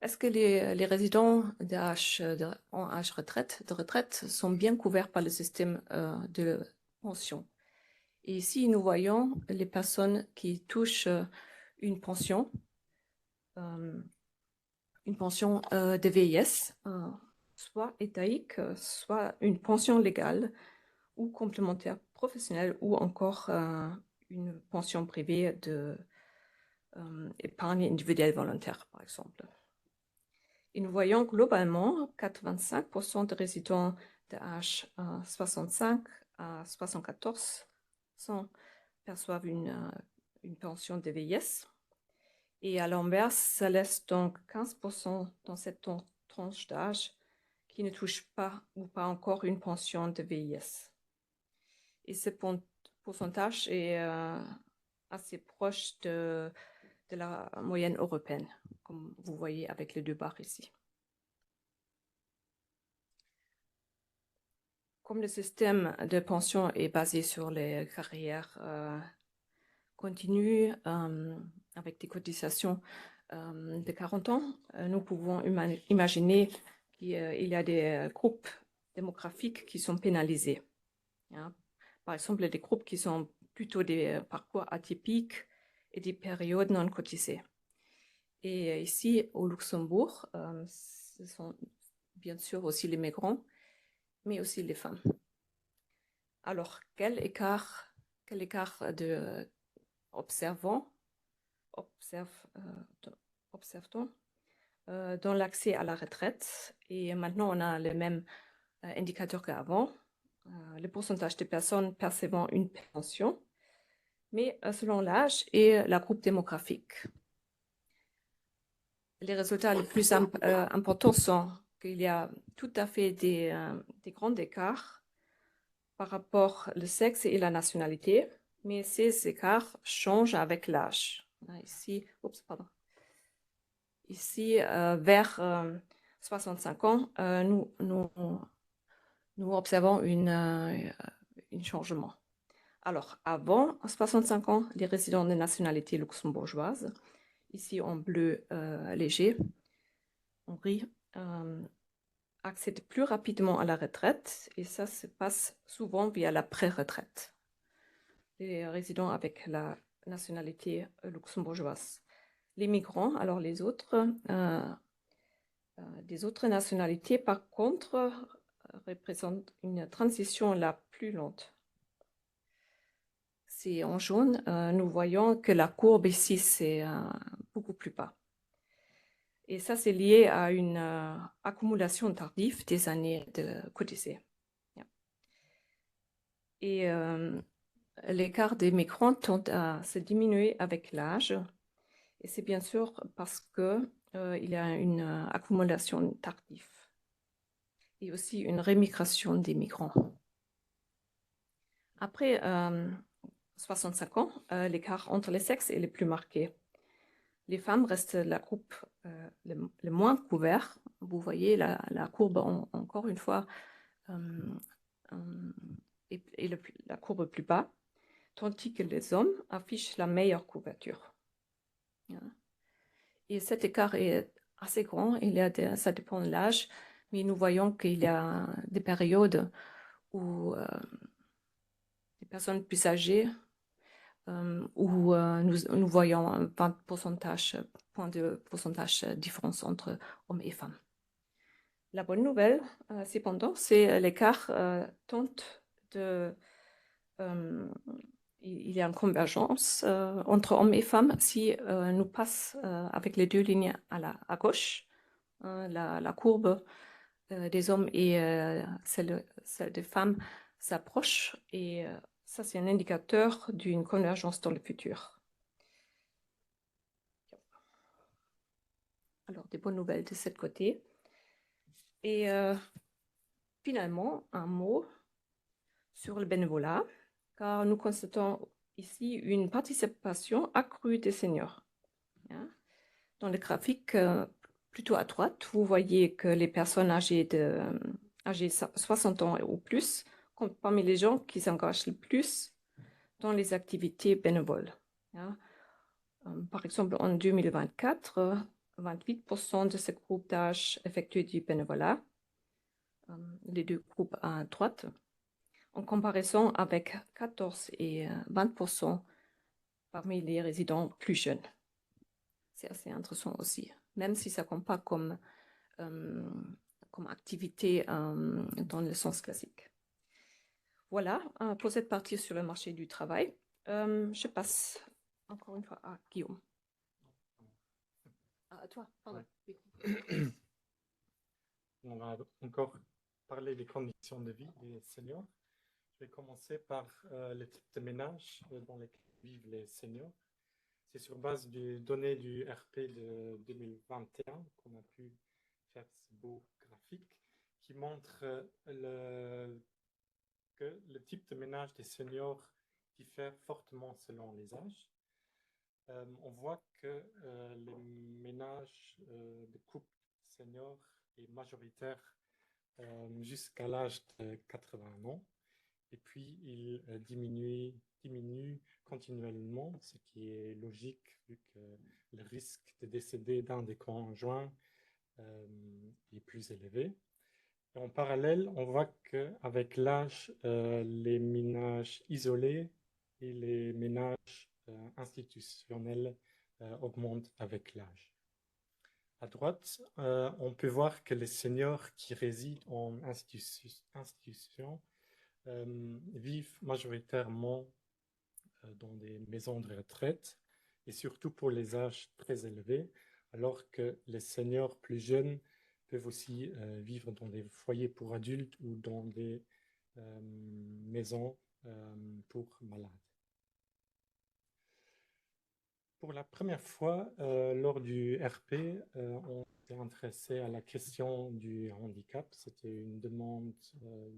est-ce que les résidents en âge de retraite sont bien couverts par le système de pension? Et ici, nous voyons les personnes qui touchent une pension de vieillesse, soit étaïque, soit une pension légale ou complémentaire professionnelle ou encore une pension privée de épargne individuelle volontaire, par exemple. Et nous voyons globalement 85% de résidents d'âge 65 à 74 ans perçoivent une pension de vieillesse. Et à l'inverse, ça laisse donc 15% dans cette tranche d'âge qui ne touchent pas ou pas encore une pension de vieillesse. Et ce pourcentage est assez proche de la moyenne européenne, comme vous voyez avec les deux barres ici. Comme le système de pension est basé sur les carrières continues avec des cotisations de 40 ans, nous pouvons imaginer qu'il y a des groupes démographiques qui sont pénalisés. Hein. Par exemple, des groupes qui sont plutôt des parcours atypiques et des périodes non cotisées. Et ici, au Luxembourg, ce sont bien sûr aussi les migrants, mais aussi les femmes. Alors, quel écart observe-t-on dans l'accès à la retraite? Et maintenant, on a les mêmes indicateurs qu'avant. Le pourcentage de personnes percevant une pension, mais selon l'âge et la groupe démographique. Les résultats les plus importants sont qu'il y a tout à fait des grands écarts par rapport au sexe et la nationalité, mais ces écarts changent avec l'âge. Ici, vers 65 ans, nous observons un changement. Alors, avant 65 ans, les résidents de nationalité luxembourgeoise, ici en bleu léger, en gris, accèdent plus rapidement à la retraite et ça se passe souvent via la pré-retraite. Les résidents avec la nationalité luxembourgeoise. Les migrants, alors les autres, des autres nationalités, par contre, représentent une transition la plus lente. C'est en jaune, nous voyons que la courbe ici, c'est beaucoup plus bas. Et ça, c'est lié à une accumulation tardive des années de cotisées. Yeah. Et l'écart des migrants tend à se diminuer avec l'âge. Et c'est bien sûr parce qu'il y a une accumulation tardive et aussi une rémigration des migrants. Après 65 ans, l'écart entre les sexes est le plus marqué. Les femmes restent la groupe le moins couvert. Vous voyez la courbe encore une fois et la courbe plus bas, tandis que les hommes affichent la meilleure couverture. Et cet écart est assez grand. Ça dépend de l'âge, mais nous voyons qu'il y a des périodes où les personnes plus âgées où nous voyons un 20% point de pourcentage différence entre hommes et femmes. La bonne nouvelle, cependant, c'est l'écart tente de... il y a une convergence entre hommes et femmes si nous passons avec les deux lignes à gauche, la courbe des hommes et celle des femmes s'approche et ça, c'est un indicateur d'une convergence dans le futur. Alors, des bonnes nouvelles de ce côté. Et finalement, un mot sur le bénévolat, car nous constatons ici une participation accrue des seniors. Dans le graphique plutôt à droite, vous voyez que les personnes âgées 60 ans ou plus comptent parmi les gens qui s'engagent le plus dans les activités bénévoles. Par exemple, en 2024, 28% de ce groupe d'âge effectuent du bénévolat, les deux groupes à droite, en comparaison avec 14 et 20% parmi les résidents plus jeunes. C'est assez intéressant aussi, même si ça ne compte pas comme activité dans le sens classique. Voilà pour cette partie sur le marché du travail. Je passe encore une fois à Guillaume. À toi, pardon. Ouais. On va encore parler des conditions de vie des seniors. Je vais commencer par le type de ménage dans lequel vivent les seniors. C'est sur base des données du RP de 2021 qu'on a pu faire ce beau graphique qui montre que le type de ménage des seniors diffère fortement selon les âges. On voit que les ménages de couples seniors est majoritaire jusqu'à l'âge de 80 ans. Et puis, il diminue continuellement, ce qui est logique vu que le risque de décéder d'un des conjoints est plus élevé. Et en parallèle, on voit qu'avec l'âge, les ménages isolés et les ménages institutionnels augmentent avec l'âge. À droite, on peut voir que les seniors qui résident en institution vivent majoritairement dans des maisons de retraite et surtout pour les âges très élevés, alors que les seniors plus jeunes peuvent aussi vivre dans des foyers pour adultes ou dans des maisons pour malades. Pour la première fois, lors du RP, on s'est intéressé à la question du handicap. C'était une demande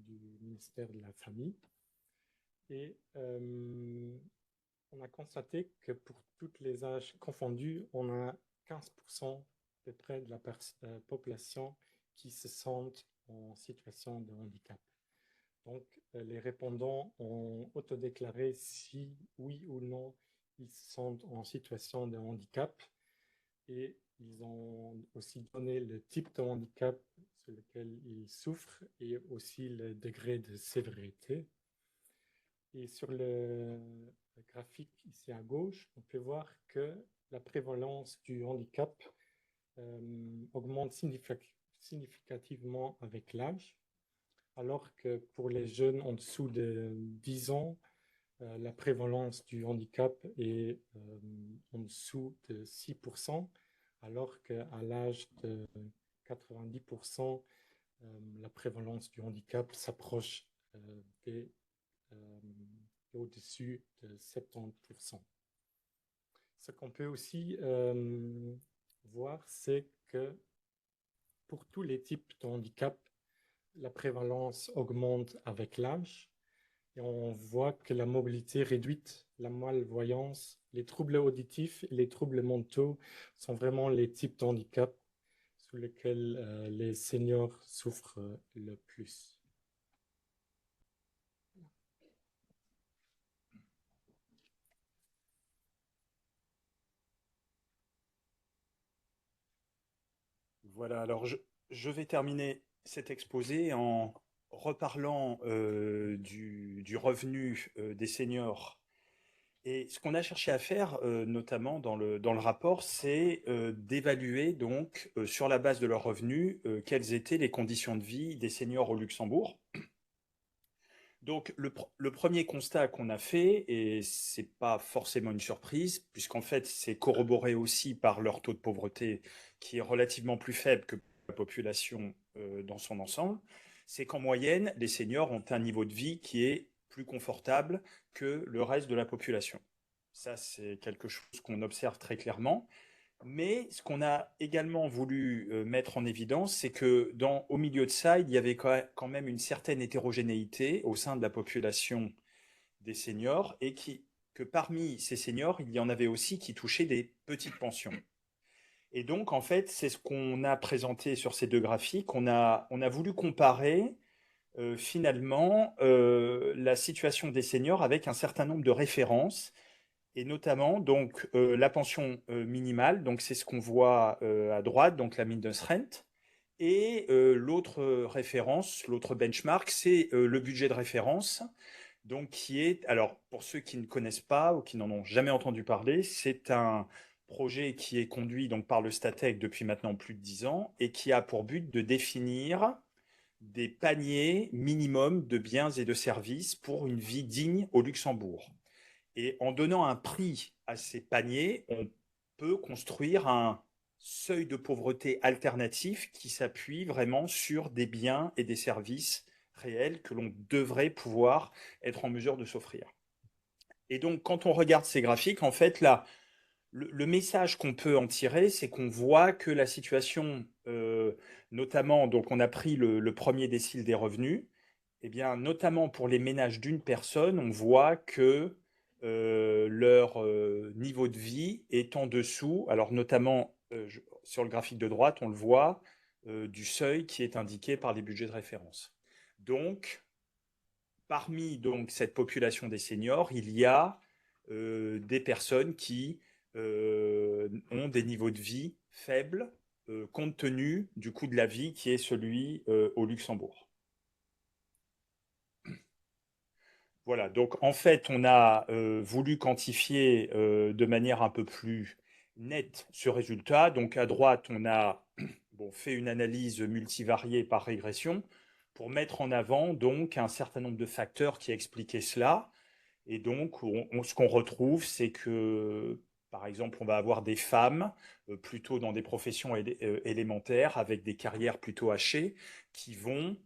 du ministère de la Famille. Et on a constaté que pour tous les âges confondus, on a 15% à peu près de la population qui se sentent en situation de handicap. Donc, les répondants ont autodéclaré si oui ou non ils se sentent en situation de handicap et ils ont aussi donné le type de handicap sur lequel ils souffrent et aussi le degré de sévérité. Et sur le graphique ici à gauche, on peut voir que la prévalence du handicap augmente significativement avec l'âge, alors que pour les jeunes en dessous de 10 ans, la prévalence du handicap est en dessous de 6%, alors qu'à l'âge de 90%, la prévalence du handicap s'approche au-dessus de 70%. Ce qu'on peut aussi voir, c'est que pour tous les types de handicap, la prévalence augmente avec l'âge. Et on voit que la mobilité réduite, la malvoyance, les troubles auditifs et les troubles mentaux sont vraiment les types de handicap sous lesquels les seniors souffrent le plus. Voilà, alors je vais terminer cet exposé en reparlant du revenu des seniors. Et ce qu'on a cherché à faire, notamment dans le rapport, c'est d'évaluer donc sur la base de leurs revenus quelles étaient les conditions de vie des seniors au Luxembourg. Donc le premier constat qu'on a fait, et c'est pas forcément une surprise, puisqu'en fait c'est corroboré aussi par leur taux de pauvreté qui est relativement plus faible que la population dans son ensemble, c'est qu'en moyenne les seniors ont un niveau de vie qui est plus confortable que le reste de la population. Ça, c'est quelque chose qu'on observe très clairement. Mais ce qu'on a également voulu mettre en évidence, c'est que au milieu de ça, il y avait quand même une certaine hétérogénéité au sein de la population des seniors et que parmi ces seniors, il y en avait aussi qui touchaient des petites pensions. Et donc, en fait, c'est ce qu'on a présenté sur ces deux graphiques. On a voulu comparer finalement la situation des seniors avec un certain nombre de références et notamment donc la pension minimale, donc c'est ce qu'on voit à droite, donc la Mindestrente, et l'autre référence, l'autre benchmark, c'est le budget de référence, donc qui est, alors pour ceux qui ne connaissent pas ou qui n'en ont jamais entendu parler, c'est un projet qui est conduit donc par le Statec depuis maintenant plus de 10 ans et qui a pour but de définir des paniers minimums de biens et de services pour une vie digne au Luxembourg. Et en donnant un prix à ces paniers, on peut construire un seuil de pauvreté alternatif qui s'appuie vraiment sur des biens et des services réels que l'on devrait pouvoir être en mesure de s'offrir. Et donc, quand on regarde ces graphiques, en fait, là, le message qu'on peut en tirer, c'est qu'on voit que la situation, notamment, donc on a pris le premier décile des revenus, eh bien, notamment pour les ménages d'une personne, on voit que leur niveau de vie est en dessous, alors notamment sur le graphique de droite, on le voit, du seuil qui est indiqué par les budgets de référence. Donc, parmi donc, cette population des seniors, il y a des personnes qui ont des niveaux de vie faibles compte tenu du coût de la vie qui est celui au Luxembourg. Voilà, donc en fait, on a voulu quantifier de manière un peu plus nette ce résultat. Donc à droite, on a fait une analyse multivariée par régression pour mettre en avant donc un certain nombre de facteurs qui expliquaient cela. Et donc, ce qu'on retrouve, c'est que, par exemple, on va avoir des femmes plutôt dans des professions élémentaires avec des carrières plutôt hachées qui vont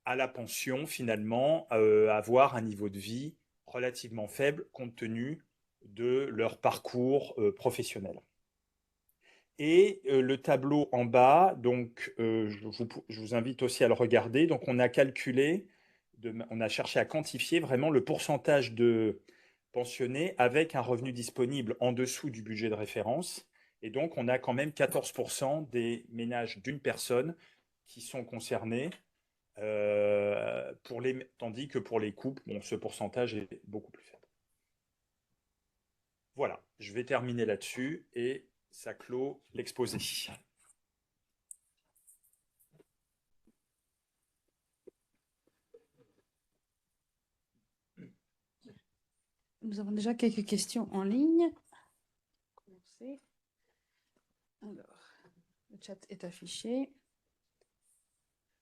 à la pension finalement avoir un niveau de vie relativement faible compte tenu de leur parcours professionnel. Et le tableau en bas, donc je vous invite aussi à le regarder. Donc on a calculé, on a cherché à quantifier vraiment le pourcentage de pensionnés avec un revenu disponible en dessous du budget de référence. Et donc on a quand même 14% des ménages d'une personne qui sont concernés, tandis que pour les couples, ce pourcentage est beaucoup plus faible. Voilà, je vais terminer là-dessus et ça clôt l'exposé. Nous avons déjà quelques questions en ligne. Alors, le chat est affiché.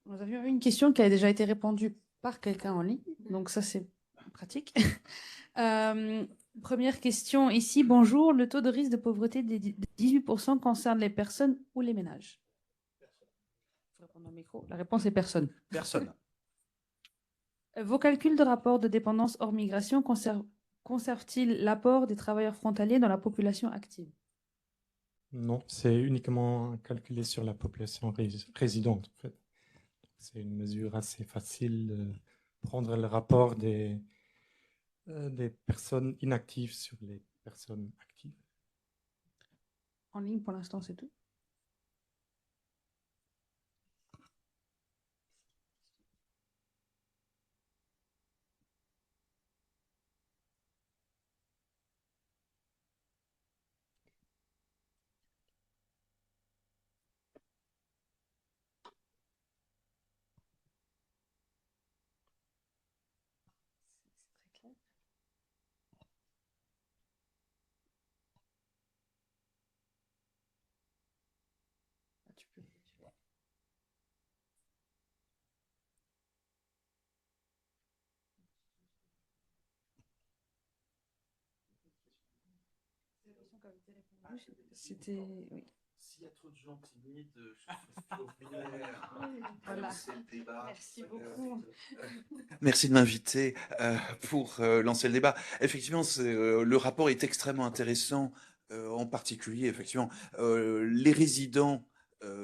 Nous avions une question qui a déjà été répondue par quelqu'un en ligne, donc ça c'est pratique. Première question ici. Bonjour, le taux de risque de pauvreté de 18% concerne les personnes ou les ménages? Il faut répondre au micro. La réponse est personne. Personne. Vos calculs de rapport de dépendance hors migration conservent-ils l'apport des travailleurs frontaliers dans la population active? Non, c'est uniquement calculé sur la population résidente, en fait. C'est une mesure assez facile de prendre le rapport des personnes inactives sur les personnes actives. En ligne, pour l'instant, c'est tout. C'est très clair. Ah, tu peux. C'était. Oui. S'il y a trop de gens timides, je suis Voilà. Merci beaucoup. Merci de m'inviter pour lancer le débat. Effectivement, le rapport est extrêmement intéressant, en particulier, effectivement, les résidents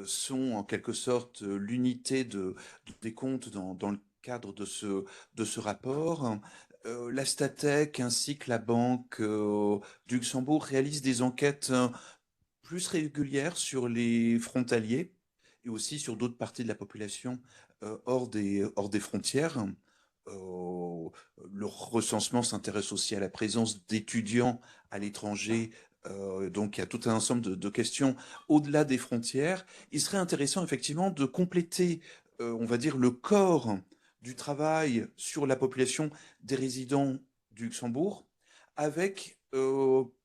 sont en quelque sorte l'unité des comptes dans le cadre de ce rapport. La Statec ainsi que la Banque du Luxembourg réalisent des enquêtes plus régulières sur les frontaliers et aussi sur d'autres parties de la population hors des frontières. Le recensement s'intéresse aussi à la présence d'étudiants à l'étranger. Donc il y a tout un ensemble de questions au-delà des frontières. Il serait intéressant effectivement de compléter, on va dire, le corps du travail sur la population des résidents du Luxembourg avec,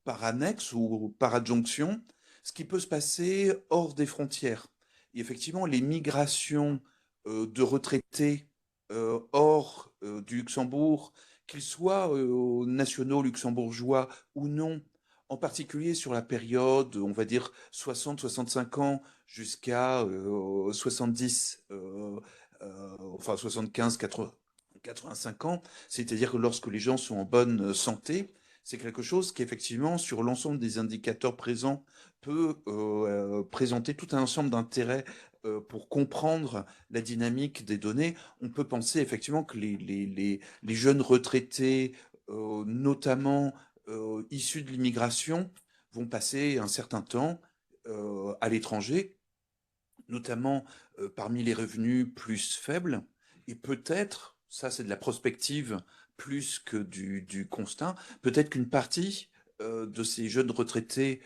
par annexe ou par adjonction, ce qui peut se passer hors des frontières. Et effectivement, les migrations de retraités hors du Luxembourg, qu'ils soient nationaux luxembourgeois ou non, en particulier sur la période, on va dire 60-65 ans jusqu'à 70 enfin 75, 80, 85 ans, c'est-à-dire que lorsque les gens sont en bonne santé, c'est quelque chose qui, effectivement, sur l'ensemble des indicateurs présents, peut présenter tout un ensemble d'intérêts pour comprendre la dynamique des données. On peut penser effectivement que les jeunes retraités, notamment issus de l'immigration, vont passer un certain temps à l'étranger, notamment parmi les revenus plus faibles, et peut-être, ça c'est de la prospective plus que du constat, peut-être qu'une partie de ces jeunes retraités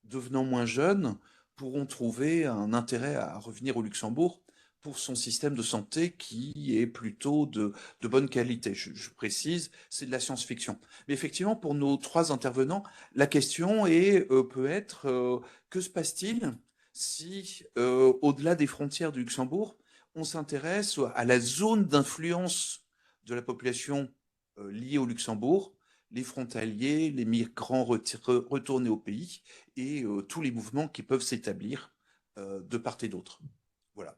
devenant moins jeunes pourront trouver un intérêt à revenir au Luxembourg pour son système de santé qui est plutôt de bonne qualité. Je précise, c'est de la science-fiction. Mais effectivement, pour nos 3 intervenants, la question peut être que se passe-t-il si, au-delà des frontières du Luxembourg, on s'intéresse à la zone d'influence de la population liée au Luxembourg, les frontaliers, les migrants retournés au pays et tous les mouvements qui peuvent s'établir de part et d'autre. Voilà,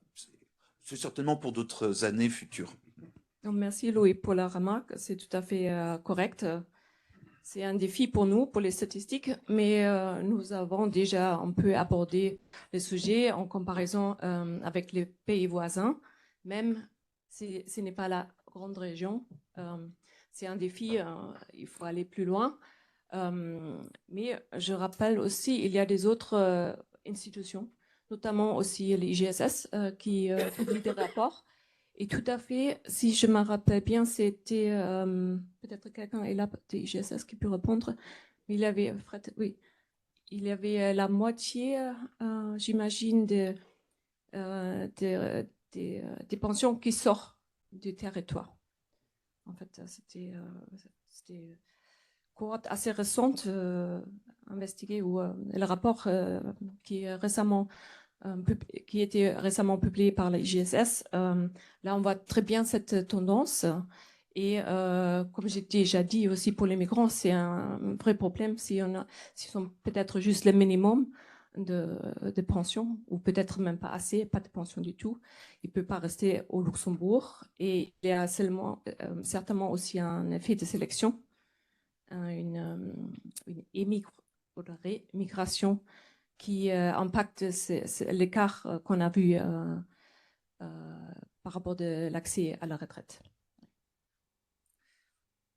c'est certainement pour d'autres années futures. Donc, merci Louis pour la remarque, c'est tout à fait correct. C'est un défi pour nous, pour les statistiques, mais nous avons déjà un peu abordé le sujet en comparaison avec les pays voisins. Même si ce n'est pas la grande région, c'est un défi, il faut aller plus loin. Mais je rappelle aussi, il y a des autres institutions, notamment aussi l'IGSS, qui publient des rapports. Et tout à fait, si je me rappelle bien, c'était peut-être quelqu'un est là de IGSS qui peut répondre. Mais il y avait, Fred, oui, il y avait la moitié, j'imagine, des pensions qui sortent du territoire. En fait, c'était une cohorte assez récente investiguée ou le rapport qui est récemment qui était récemment publié par la IGSS. Là, on voit très bien cette tendance. Et comme j'ai déjà dit aussi pour les migrants, c'est un vrai problème s'ils sont peut-être juste le minimum de pension, ou peut-être même pas assez, pas de pension du tout. Il ne peut pas rester au Luxembourg. Et il y a certainement aussi un effet de sélection, une émigration qui impacte l'écart qu'on a vu par rapport de l'accès à la retraite.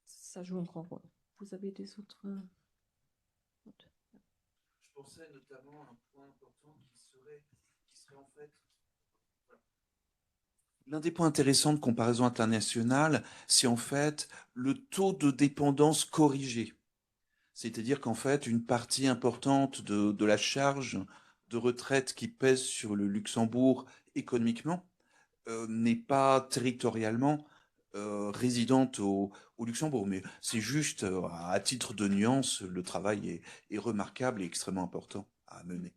Ça joue un grand rôle. Vous avez des autres... Je pensais notamment à un point important qui serait en fait... L'un des points intéressants de comparaison internationale, c'est en fait le taux de dépendance corrigé. C'est-à-dire qu'en fait, une partie importante de la charge de retraite qui pèse sur le Luxembourg économiquement n'est pas territorialement résidente au Luxembourg. Mais c'est juste, à titre de nuance, le travail est remarquable et extrêmement important à mener.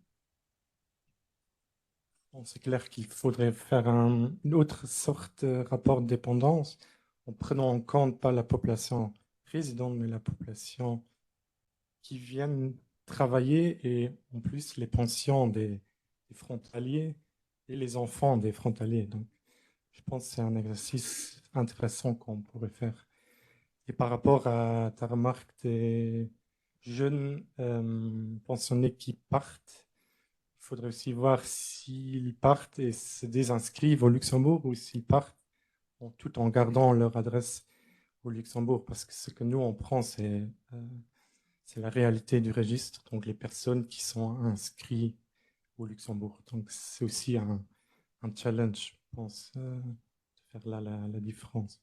Bon, c'est clair qu'il faudrait faire une autre sorte de rapport de dépendance en prenant en compte pas la population résidente, mais la population qui viennent travailler et en plus les pensions des frontaliers et les enfants des frontaliers. Donc, je pense que c'est un exercice intéressant qu'on pourrait faire. Et par rapport à ta remarque des jeunes pensionnés qui partent, il faudrait aussi voir s'ils partent et se désinscrivent au Luxembourg ou s'ils partent tout en gardant leur adresse au Luxembourg. Parce que ce que nous, on prend, c'est la réalité du registre, donc les personnes qui sont inscrites au Luxembourg. Donc c'est aussi un challenge, je pense, de faire là la différence.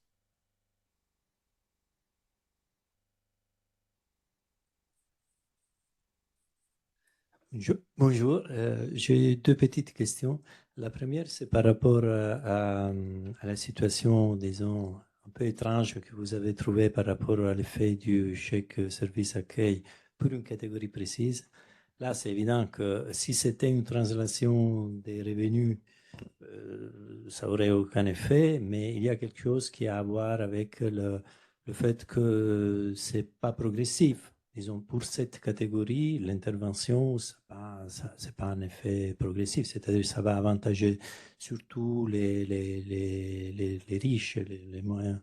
Bonjour, j'ai 2 petites questions. La première, c'est par rapport à la situation, disons, un peu étrange que vous avez trouvée par rapport à l'effet du chèque service accueil pour une catégorie précise. Là, c'est évident que si c'était une translation des revenus, ça n'aurait aucun effet, mais il y a quelque chose qui a à voir avec le fait que ce n'est pas progressif. disons, pour cette catégorie, l'intervention, c'est pas un effet progressif, c'est-à-dire que ça va avantager surtout les riches, les moyens,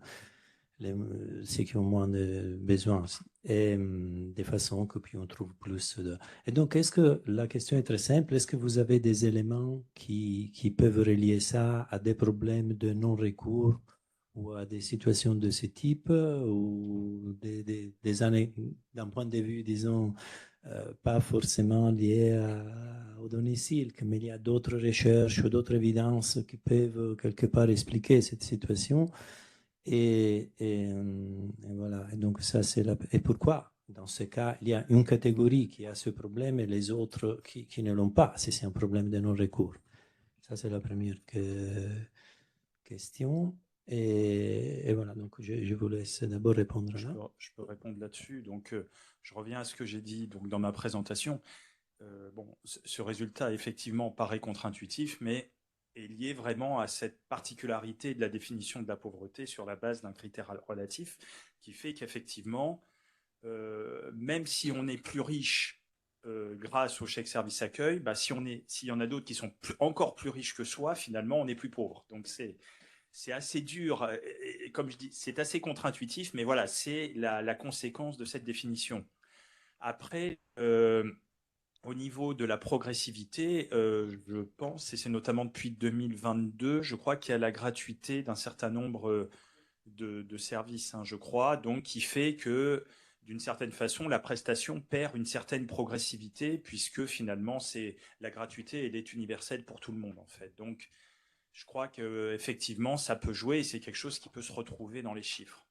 ceux qui ont moins de besoins, et de façon que puis on trouve plus de... Et donc, est-ce que la question est très simple, est-ce que vous avez des éléments qui peuvent relier ça à des problèmes de non-recours ou à des situations de ce type, ou des années, d'un point de vue, disons, pas forcément liées au domicile, mais il y a d'autres recherches ou d'autres évidences qui peuvent quelque part expliquer cette situation. Et voilà. Et donc, ça, c'est Et pourquoi, dans ce cas, il y a une catégorie qui a ce problème et les autres qui ne l'ont pas, si c'est un problème de non-recours? Ça, c'est la première question. Et voilà, donc je vous laisse d'abord répondre là. Je peux répondre là-dessus. Donc, je reviens à ce que j'ai dit donc, dans ma présentation. Bon, ce résultat, effectivement, paraît contre-intuitif, mais est lié vraiment à cette particularité de la définition de la pauvreté sur la base d'un critère relatif qui fait qu'effectivement, même si on est plus riche grâce au chèque service accueil, bah, s'il y en a d'autres qui sont encore plus riches que soi, finalement, on est plus pauvre. Donc, c'est assez dur, et comme je dis, c'est assez contre-intuitif, mais voilà, c'est la conséquence de cette définition. Après, au niveau de la progressivité, je pense, et c'est notamment depuis 2022, je crois qu'il y a la gratuité d'un certain nombre de services, hein, je crois, donc qui fait que, d'une certaine façon, la prestation perd une certaine progressivité, puisque finalement, la gratuité, elle est universelle pour tout le monde, en fait. Donc, je crois qu'effectivement, ça peut jouer et c'est quelque chose qui peut se retrouver dans les chiffres.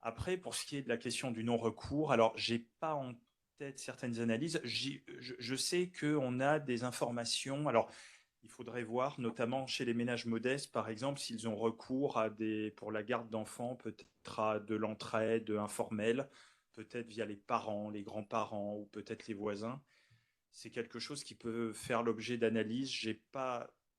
Après, pour ce qui est de la question du non-recours, alors, je n'ai pas en tête certaines analyses. Je sais qu'on a des informations. Alors, il faudrait voir, notamment chez les ménages modestes, par exemple, s'ils ont recours pour la garde d'enfants, peut-être à de l'entraide informelle, peut-être via les parents, les grands-parents ou peut-être les voisins. C'est quelque chose qui peut faire l'objet d'analyse.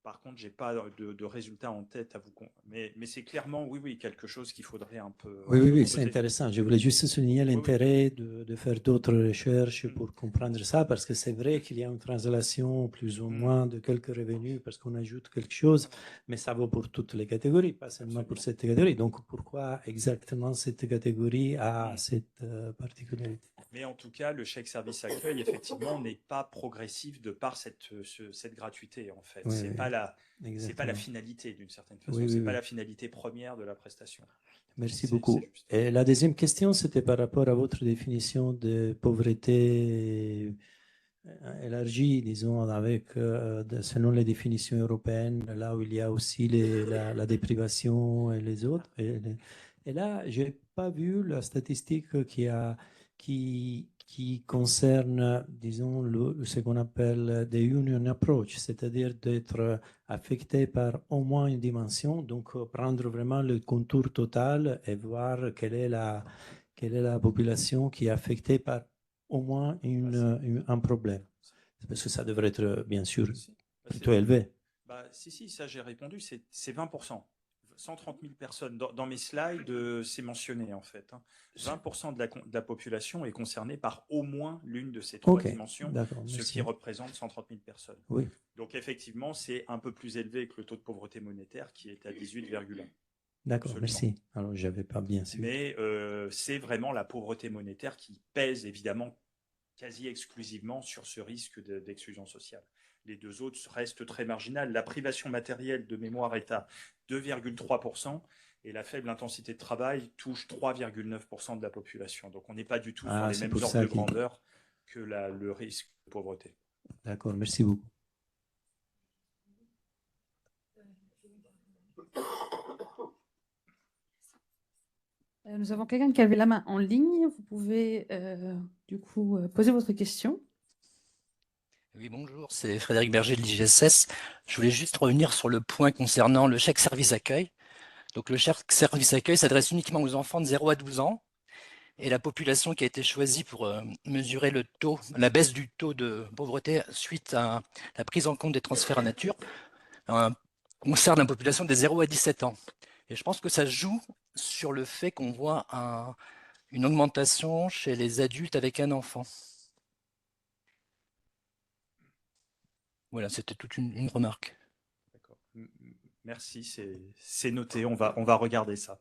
Par contre, je n'ai pas de résultats en tête à vous. Mais c'est clairement, oui, quelque chose qu'il faudrait un peu. Oui, c'est intéressant. Je voulais juste souligner l'intérêt de faire d'autres recherches pour comprendre ça, parce que c'est vrai qu'il y a une translation plus ou moins de quelques revenus, parce qu'on ajoute quelque chose, mais ça vaut pour toutes les catégories, pas seulement pour cette catégorie. Donc, pourquoi exactement cette catégorie a cette particularité? Mais en tout cas, le chèque service accueil, effectivement, n'est pas progressif de par cette gratuité, en fait. C'est pas la finalité, d'une certaine façon. C'est pas la finalité première de la prestation. Merci beaucoup. Et la deuxième question, c'était par rapport à votre définition de pauvreté élargie, disons, selon les définitions européennes, là où il y a aussi la déprivation et les autres. Et là, je n'ai pas vu la statistique qui concerne, disons, ce qu'on appelle the union approach, c'est-à-dire d'être affecté par au moins une dimension, donc prendre vraiment le contour total et voir quelle est la population qui est affectée par au moins un problème. Parce que ça devrait être, bien sûr, plutôt élevé. Si, ça j'ai répondu, c'est 20%. 130 000 personnes. Dans mes slides, c'est mentionné en fait. 20% de la population est concernée par au moins l'une de ces trois dimensions, ce qui représente 130 000 personnes. Oui. Donc effectivement, c'est un peu plus élevé que le taux de pauvreté monétaire qui est à 18,1. D'accord, merci. Alors, je n'avais pas bien su. Mais c'est vraiment la pauvreté monétaire qui pèse évidemment quasi exclusivement sur ce risque d'exclusion sociale. Les deux autres restent très marginales. La privation matérielle de mémoire est à 2,3% et la faible intensité de travail touche 3,9% de la population. Donc on n'est pas du tout sur les mêmes ordres de grandeur que le risque de pauvreté. D'accord, merci beaucoup. Nous avons quelqu'un qui avait la main en ligne. Vous pouvez du coup poser votre question. Oui, bonjour, c'est Frédéric Berger de l'IGSS. Je voulais juste revenir sur le point concernant le chèque service accueil. Donc le chèque service accueil s'adresse uniquement aux enfants de 0 à 12 ans et la population qui a été choisie pour mesurer la baisse du taux de pauvreté suite à la prise en compte des transferts à nature concerne la population des 0 à 17 ans. Et je pense que ça joue sur le fait qu'on voit une augmentation chez les adultes avec un enfant. Voilà, c'était toute une remarque. D'accord. Merci, c'est noté. On va regarder ça.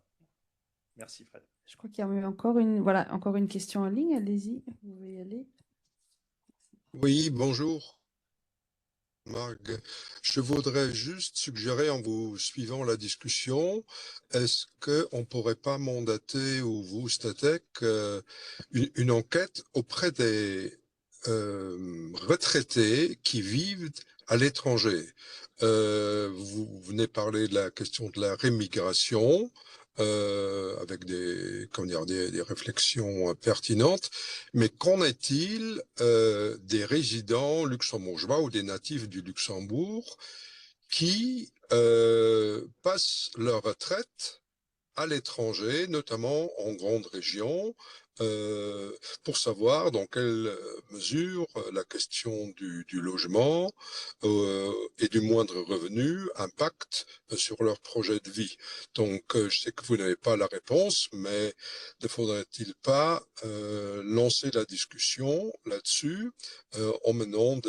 Merci, Fred. Je crois qu'il y a eu encore une question en ligne. Allez-y, vous pouvez y aller. Oui, bonjour, Marc. Je voudrais juste suggérer, en vous suivant la discussion, est-ce qu'on ne pourrait pas mandater, ou vous, Statec, une enquête auprès des retraités qui vivent à l'étranger? Vous venez parler de la question de la rémigration, avec des réflexions pertinentes, mais qu'en est-il des résidents luxembourgeois ou des natifs du Luxembourg qui passent leur retraite à l'étranger, notamment en grande région, pour savoir dans quelle mesure la question du logement et du moindre revenu impacte sur leur projet de vie. Donc, je sais que vous n'avez pas la réponse, mais ne faudrait-il pas lancer la discussion là-dessus en menant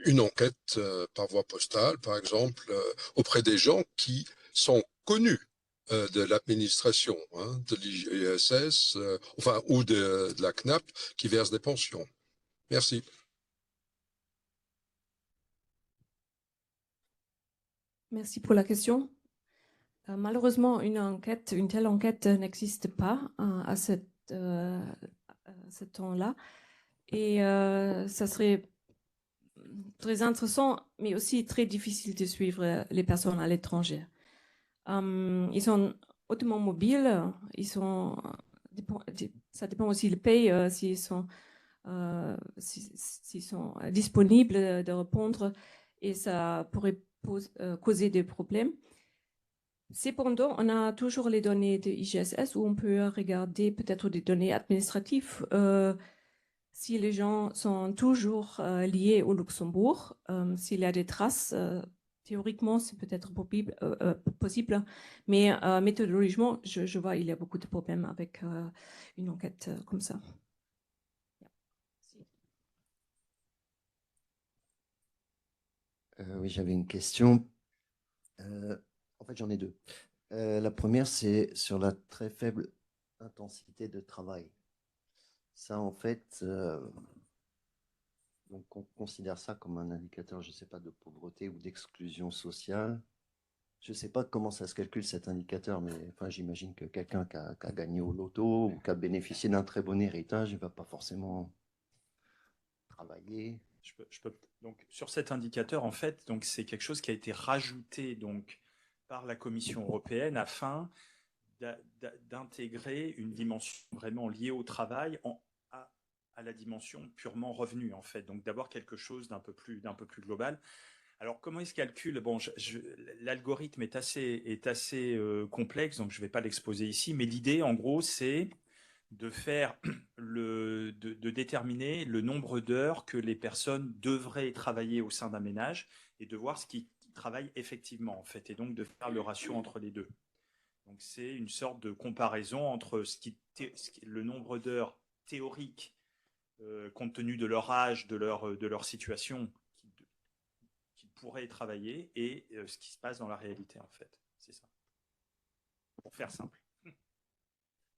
une enquête par voie postale, par exemple, auprès des gens qui sont connus de l'administration, de l'IGSS, ou de la CNAP, qui verse des pensions. Merci. Merci pour la question. Malheureusement, une telle enquête n'existe pas à ce temps-là. Et ça serait très intéressant, mais aussi très difficile de suivre les personnes à l'étranger. Ils sont hautement mobiles, ça dépend aussi le pays, s'ils sont disponibles de répondre, et ça pourrait causer des problèmes. Cependant, on a toujours les données de IGSS où on peut regarder peut-être des données administratives. Si les gens sont toujours liés au Luxembourg, s'il y a des traces, théoriquement, c'est peut-être possible, mais méthodologiquement, je vois il y a beaucoup de problèmes avec une enquête comme ça. Oui, j'avais une question. En fait, j'en ai deux. La première, c'est sur la très faible intensité de travail. Ça, en fait, donc on considère ça comme un indicateur, je ne sais pas, de pauvreté ou d'exclusion sociale. Je ne sais pas comment ça se calcule cet indicateur, mais enfin, j'imagine que quelqu'un qui a gagné au loto ou qui a bénéficié d'un très bon héritage, il ne va pas forcément travailler. Donc, sur cet indicateur, en fait, donc, c'est quelque chose qui a été rajouté donc, par la Commission européenne afin d'intégrer une dimension vraiment liée au travail à la dimension purement revenu, en fait. Donc, d'avoir quelque chose d'un peu plus global. Alors, comment il se calcule? Bon, l'algorithme est assez complexe, donc je ne vais pas l'exposer ici, mais l'idée, en gros, c'est de déterminer le nombre d'heures que les personnes devraient travailler au sein d'un ménage et de voir ce qu'ils travaillent effectivement, en fait, et donc de faire le ratio entre les deux. Donc, c'est une sorte de comparaison entre le nombre d'heures théoriques, compte tenu de leur âge, de leur situation, qu'ils pourraient travailler, et ce qui se passe dans la réalité, en fait. C'est ça. Pour faire simple.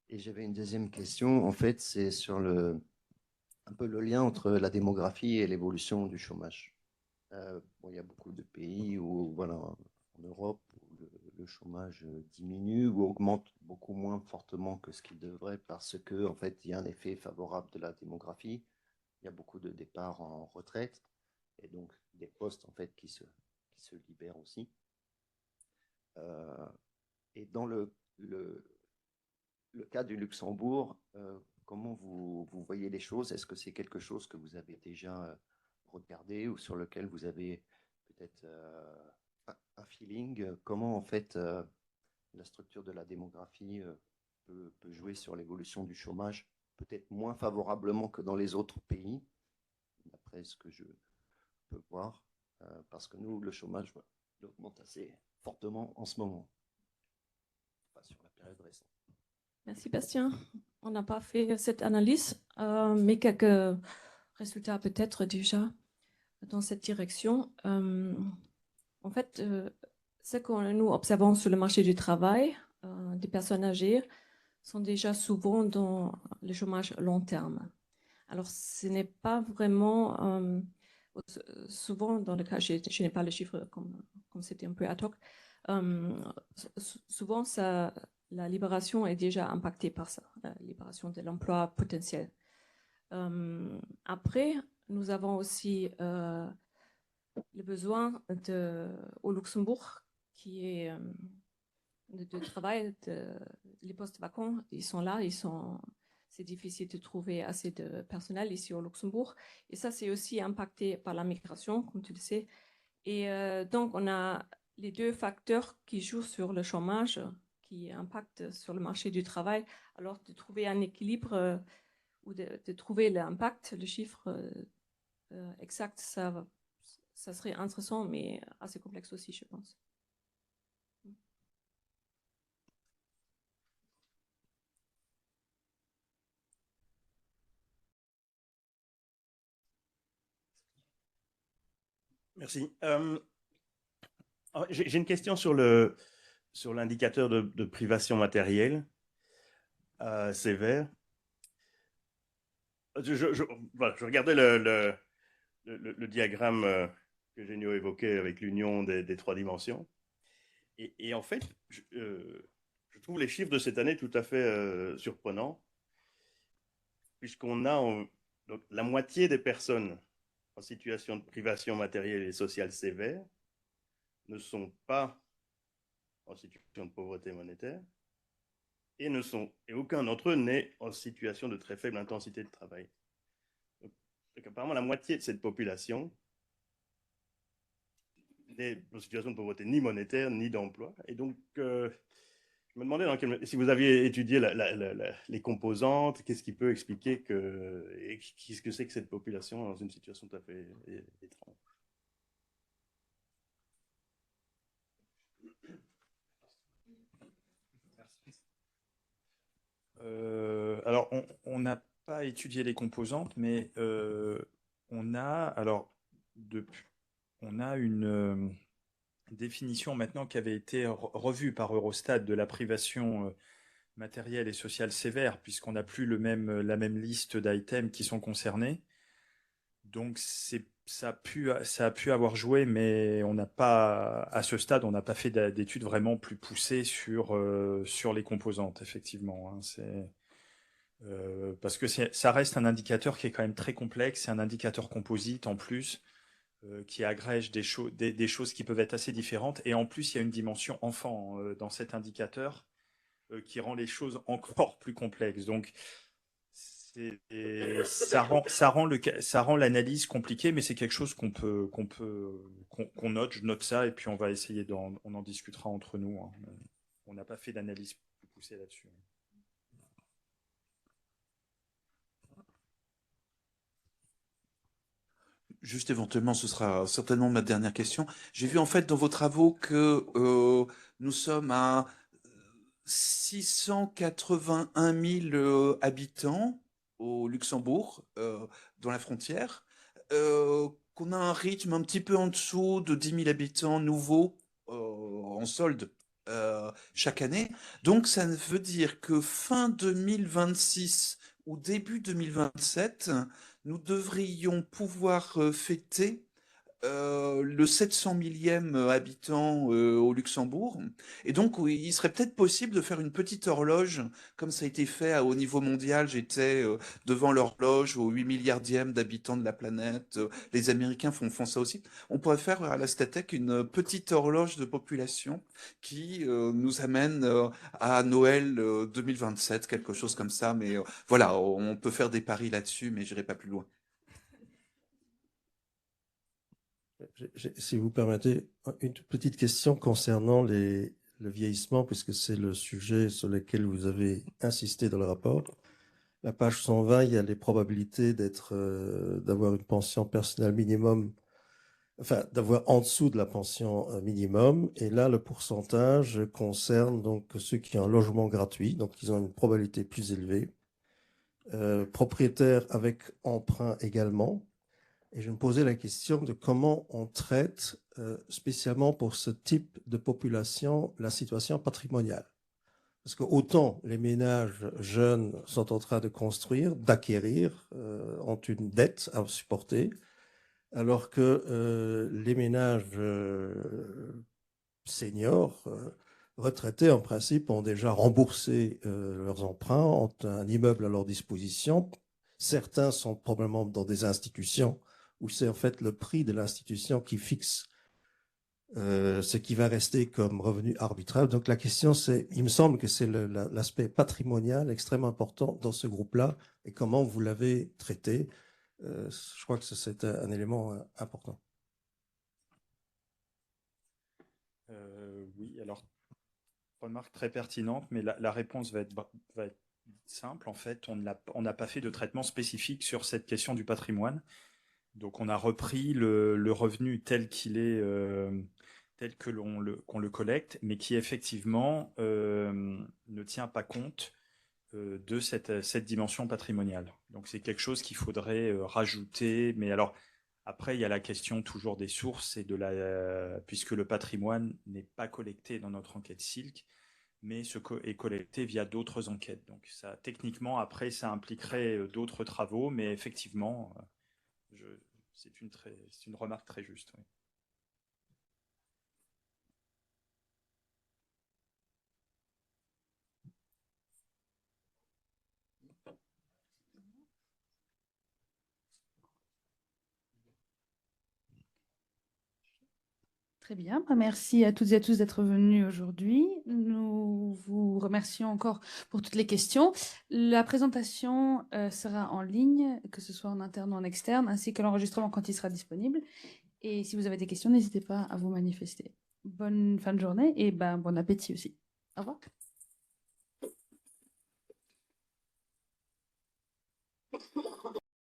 Et j'avais une deuxième question. En fait, c'est sur un peu le lien entre la démographie et l'évolution du chômage. Il y a beaucoup de pays où, voilà, en Europe, où le chômage diminue ou augmente beaucoup moins fortement que ce qu'il devrait parce que, en fait, il y a un effet favorable de la démographie. Il y a beaucoup de départs en retraite et donc des postes, en fait, qui se libèrent aussi. Et dans le cas du Luxembourg, comment vous voyez les choses? Est-ce que c'est quelque chose que vous avez déjà regardé ou sur lequel vous avez peut-être un feeling? Comment en fait la structure de la démographie peut jouer sur l'évolution du chômage, peut-être moins favorablement que dans les autres pays, d'après ce que je peux voir, parce que nous, le chômage augmente assez fortement en ce moment, pas sur la période récente. Merci, Bastien. On n'a pas fait cette analyse, mais quelques résultats peut-être déjà dans cette direction. En fait, ce que nous observons sur le marché du travail, des personnes âgées sont déjà souvent dans le chômage long terme. Alors, ce n'est pas vraiment, souvent dans le cas, je n'ai pas le chiffre comme c'était un peu ad hoc, souvent la libération est déjà impactée par ça, la libération de l'emploi potentiel. Après, nous avons aussi le besoin au Luxembourg qui est de travail, les postes vacants, ils sont là, c'est difficile de trouver assez de personnel ici au Luxembourg. Et ça, c'est aussi impacté par la migration, comme tu le sais. Et donc, on a les deux facteurs qui jouent sur le chômage, qui impactent sur le marché du travail. Alors, de trouver un équilibre ou de trouver l'impact, le chiffre exact, ça serait intéressant, mais assez complexe aussi, je pense. Merci. J'ai une question sur l'indicateur de privation matérielle sévère. Voilà, je regardais le diagramme que Génio évoquait avec l'union des trois dimensions. Et en fait, je trouve les chiffres de cette année tout à fait surprenants, puisqu'on a donc, la moitié des personnes en situation de privation matérielle et sociale sévère ne sont pas en situation de pauvreté monétaire et aucun d'entre eux n'est en situation de très faible intensité de travail. Donc apparemment, la moitié de cette population n'est en situation de pauvreté ni monétaire ni d'emploi. Et donc, je me demandais si vous aviez étudié les composantes, qu'est-ce qui peut expliquer qu'est-ce que c'est que cette population dans une situation tout à fait étrange. Alors, on n'a pas étudié les composantes, mais on a une définition maintenant qui avait été revue par Eurostat de la privation matérielle et sociale sévère, puisqu'on n'a plus la même liste d'items qui sont concernés. Donc, ça a pu avoir joué, mais on n'a pas, à ce stade, on n'a pas fait d'études vraiment plus poussées sur les composantes, effectivement. Hein, parce que ça reste un indicateur qui est quand même très complexe, c'est un indicateur composite en plus, qui agrège des choses qui peuvent être assez différentes. Et en plus, il y a une dimension enfant dans cet indicateur qui rend les choses encore plus complexes. Donc, ça rend l'analyse compliquée, mais c'est quelque chose qu'on note. Je note ça et puis on va essayer on en discutera entre nous. Hein. On n'a pas fait d'analyse plus poussée là-dessus. Juste éventuellement, ce sera certainement ma dernière question. J'ai vu en fait dans vos travaux que nous sommes à 681 000 habitants au Luxembourg, dans la frontière, qu'on a un rythme un petit peu en dessous de 10 000 habitants nouveaux en solde chaque année. Donc ça veut dire que fin 2026 ou début 2027, nous devrions pouvoir fêter le 700 millième habitant au Luxembourg. Et donc, oui, il serait peut-être possible de faire une petite horloge, comme ça a été fait au niveau mondial. J'étais devant l'horloge au 8 milliardième d'habitants de la planète. Les Américains font ça aussi. On pourrait faire à la Statec une petite horloge de population qui nous amène à Noël 2027, quelque chose comme ça. Mais voilà, on peut faire des paris là-dessus, mais j'irai pas plus loin. Si vous permettez, une toute petite question concernant le vieillissement, puisque c'est le sujet sur lequel vous avez insisté dans le rapport. La page 120, il y a les probabilités d'avoir une pension personnelle minimum enfin, d'avoir en dessous de la pension minimum. Et là, le pourcentage concerne donc ceux qui ont un logement gratuit, donc ils ont une probabilité plus élevée. Propriétaires avec emprunt également. Et je me posais la question de comment on traite spécialement pour ce type de population la situation patrimoniale. Parce que autant les ménages jeunes sont en train de construire, d'acquérir, ont une dette à supporter, alors que les ménages seniors, retraités en principe, ont déjà remboursé leurs emprunts, ont un immeuble à leur disposition. Certains sont probablement dans des institutions où c'est en fait le prix de l'institution qui fixe ce qui va rester comme revenu arbitrable. Donc la question, c'est, il me semble que c'est l'aspect patrimonial extrêmement important dans ce groupe-là et comment vous l'avez traité. Je crois que c'est un élément important. Oui, alors, remarque très pertinente, mais la réponse va être simple. En fait, on n'a pas fait de traitement spécifique sur cette question du patrimoine. Donc, on a repris le revenu tel qu'il est, tel que qu'on le collecte, mais qui effectivement ne tient pas compte de cette dimension patrimoniale. Donc, c'est quelque chose qu'il faudrait rajouter. Mais alors, après, il y a la question toujours des sources et puisque le patrimoine n'est pas collecté dans notre enquête SILC, mais est collecté via d'autres enquêtes. Donc, ça, techniquement, après, ça impliquerait d'autres travaux, mais effectivement, c'est une remarque très juste. Oui. Très bien, merci à toutes et à tous d'être venus aujourd'hui. Nous vous remercions encore pour toutes les questions. La présentation sera en ligne, que ce soit en interne ou en externe, ainsi que l'enregistrement quand il sera disponible. Et si vous avez des questions, n'hésitez pas à vous manifester. Bonne fin de journée et bon appétit aussi. Au revoir.